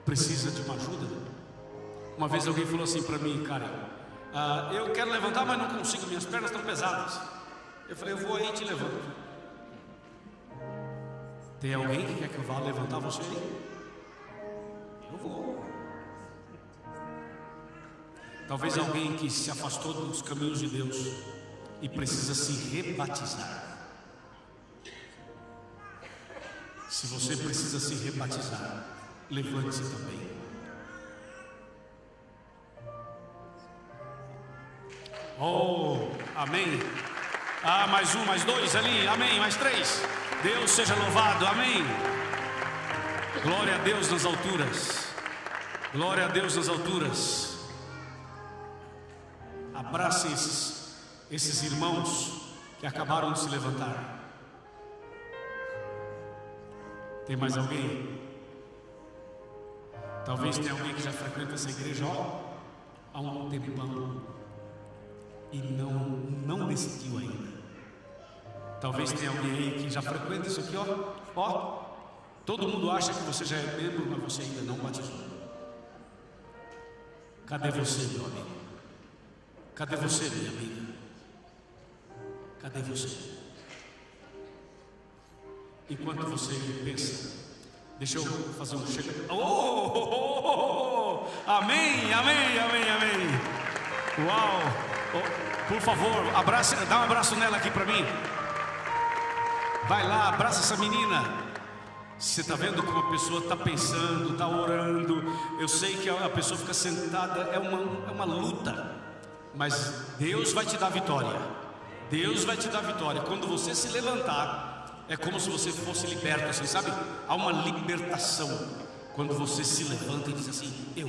precisa de uma ajuda? Uma vez alguém falou assim para mim: cara, eu quero levantar, mas não consigo, minhas pernas estão pesadas. Eu falei: eu vou aí e te levanto. Tem alguém que quer que eu vá levantar você aí? Eu vou. Talvez alguém que se afastou dos caminhos de Deus e precisa se rebatizar. Se você precisa se rebatizar, levante-se também. Oh, amém. Mais um, mais dois ali, amém, mais três. Deus seja louvado, amém. Glória a Deus nas alturas. Glória a Deus nas alturas. Abracem esses irmãos que acabaram de se levantar. Tem mais alguém? Talvez tenha alguém que já frequenta essa igreja há um tempão e não decidiu ainda. Talvez tenha alguém aí que já frequenta isso aqui, todo mundo acha que você já é membro, mas você ainda não batizou. Cadê você, meu amigo? Cadê você, minha amiga? Cadê você? Enquanto você pensa, deixa eu fazer um chega. Amém, amém, amém, amém. Uau! Por favor, dá um abraço nela aqui para mim. Vai lá, abraça essa menina. Você está vendo como a pessoa está pensando, está orando. Eu sei que a pessoa fica sentada, é uma luta, mas Deus vai te dar vitória. Deus vai te dar vitória. Quando você se levantar, é como se você fosse liberto, assim, sabe? Há uma libertação quando você se levanta e diz assim: eu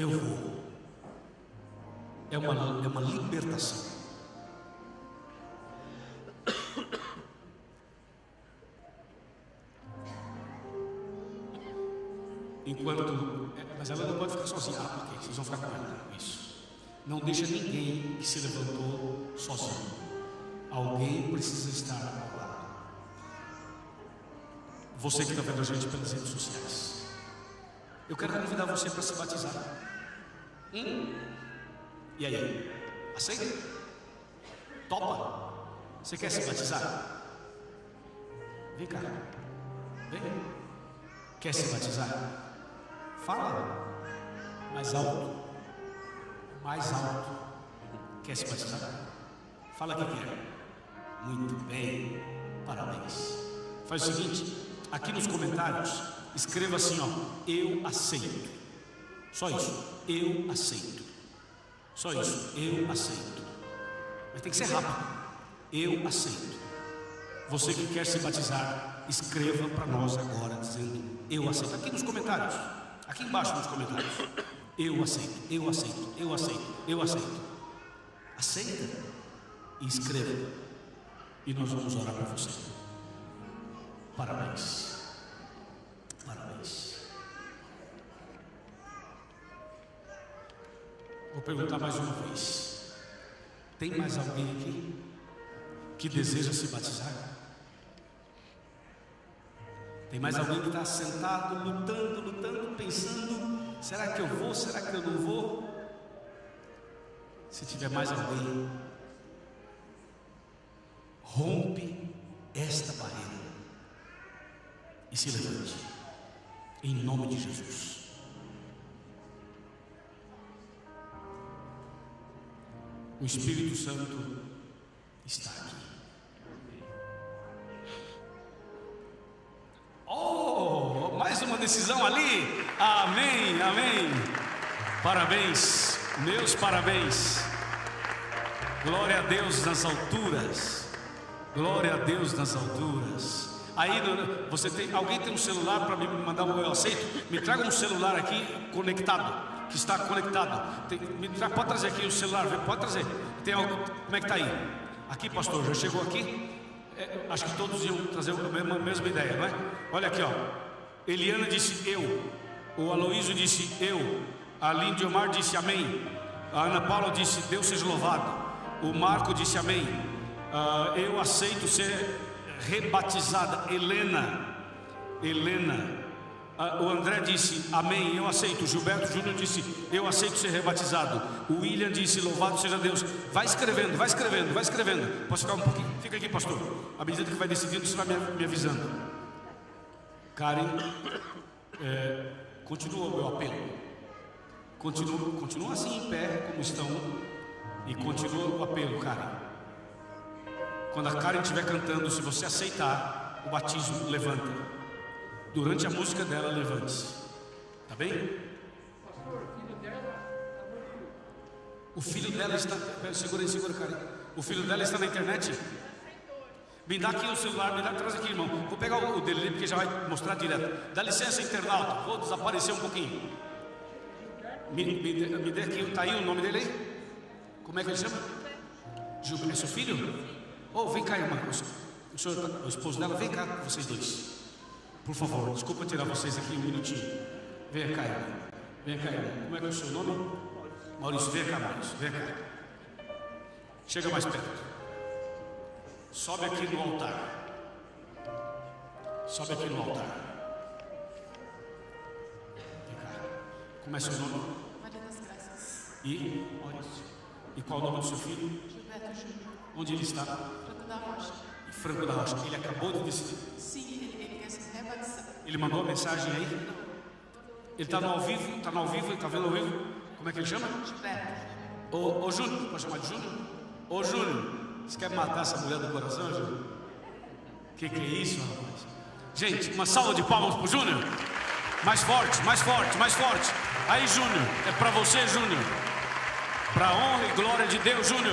vou. É uma libertação. Mas ela não pode ficar sozinha. Ok, vocês vão ficar com ela. Isso. Não deixa ninguém que se levantou sozinho. Alguém precisa estar ao lado. Você que está vendo a gente pelas redes sociais, eu quero convidar você para se batizar. E aí? Aceita? Topa? Você quer se batizar? Vem cá. Vem. Quer se batizar? Fala. Mais alto. Mais alto. Quer se batizar? Fala que quer. Muito bem. Parabéns. Faz o seguinte, aqui nos comentários, escreva assim, ó: eu aceito. Só isso. Eu aceito. Só isso. Eu aceito. Mas tem que ser rápido. Eu aceito. Você que quer se batizar, escreva para nós agora dizendo: eu aceito. Aqui nos comentários. Aqui embaixo nos comentários. Eu aceito. Eu aceito. Eu aceito. Eu aceito. Aceita e escreva. E nós vamos orar por você. Parabéns. Parabéns. Vou perguntar mais uma vez: tem mais alguém aqui que deseja se batizar? Tem mais alguém que está sentado, lutando, pensando: será que eu vou? Será que eu não vou? Se tiver mais alguém, rompe esta barreira e se levante, em nome de Jesus. O Espírito Santo está aqui. Oh, mais uma decisão ali. Amém, amém. Parabéns, meus parabéns. Glória a Deus nas alturas. Glória a Deus nas alturas. Aí alguém tem um celular para me mandar um eu aceito? Me traga um celular aqui conectado, que está conectado. Pode trazer aqui o celular, pode trazer. Tem algo? Como é que está aí? Aqui, pastor, já chegou aqui? Acho que todos iam trazer a mesma ideia, não é? Olha aqui, ó. Eliana disse eu. O Aloísio disse eu. A Lindy Omar disse amém. A Ana Paula disse Deus seja louvado. O Marco disse amém. Eu aceito ser rebatizada. Helena. O André disse amém, eu aceito. O Gilberto Júnior disse eu aceito ser rebatizado. O William disse louvado seja Deus. Vai escrevendo. Posso ficar um pouquinho? Fica aqui, pastor. À medida que vai decidindo, você vai me avisando. Karen, continua o meu apelo. Continua assim em pé como estão. E continua o apelo, Karen. Quando a Karen estiver cantando, se você aceitar o batismo, levanta. Durante a música dela, levante-se. Tá bem? O filho dela está... Segura, Karen. O filho dela está na internet? Me dá aqui o celular, traz aqui, irmão. Vou pegar o dele, porque já vai mostrar direto. Dá licença, internauta. Vou desaparecer um pouquinho. Me dê aqui, tá aí o nome dele aí? Como é que ele chama? Gilberto, é seu filho? Oh, vem cá, irmã. O esposo dela, vem cá, vocês dois. Por favor, desculpa tirar vocês aqui um minutinho. Vem cá, irmã. Como é que é o seu nome? Maurício, vem cá, Maurício. Vem cá. Chega mais perto. Sobe aqui no altar. Vem cá. Como é seu nome? Maria das Graças. E qual o nome do seu filho? Gilberto Júnior. Onde ele está? Franco da Rocha. Franco da Rocha. Ele acabou de decidir. Sim, ele quer se rebatizar. Ele mandou a mensagem aí? Ele está no ao vivo? Está vendo ao vivo? Como é que ele chama? Gilberto. Ô Júnior, pode chamar de Júnior? Ô Júnior, você quer matar essa mulher do coração, Júnior? Que é isso, rapaz? Gente, uma salva de palmas pro Júnior. Mais forte. Aí, Júnior, é para você, Júnior. Para a honra e glória de Deus, Júnior.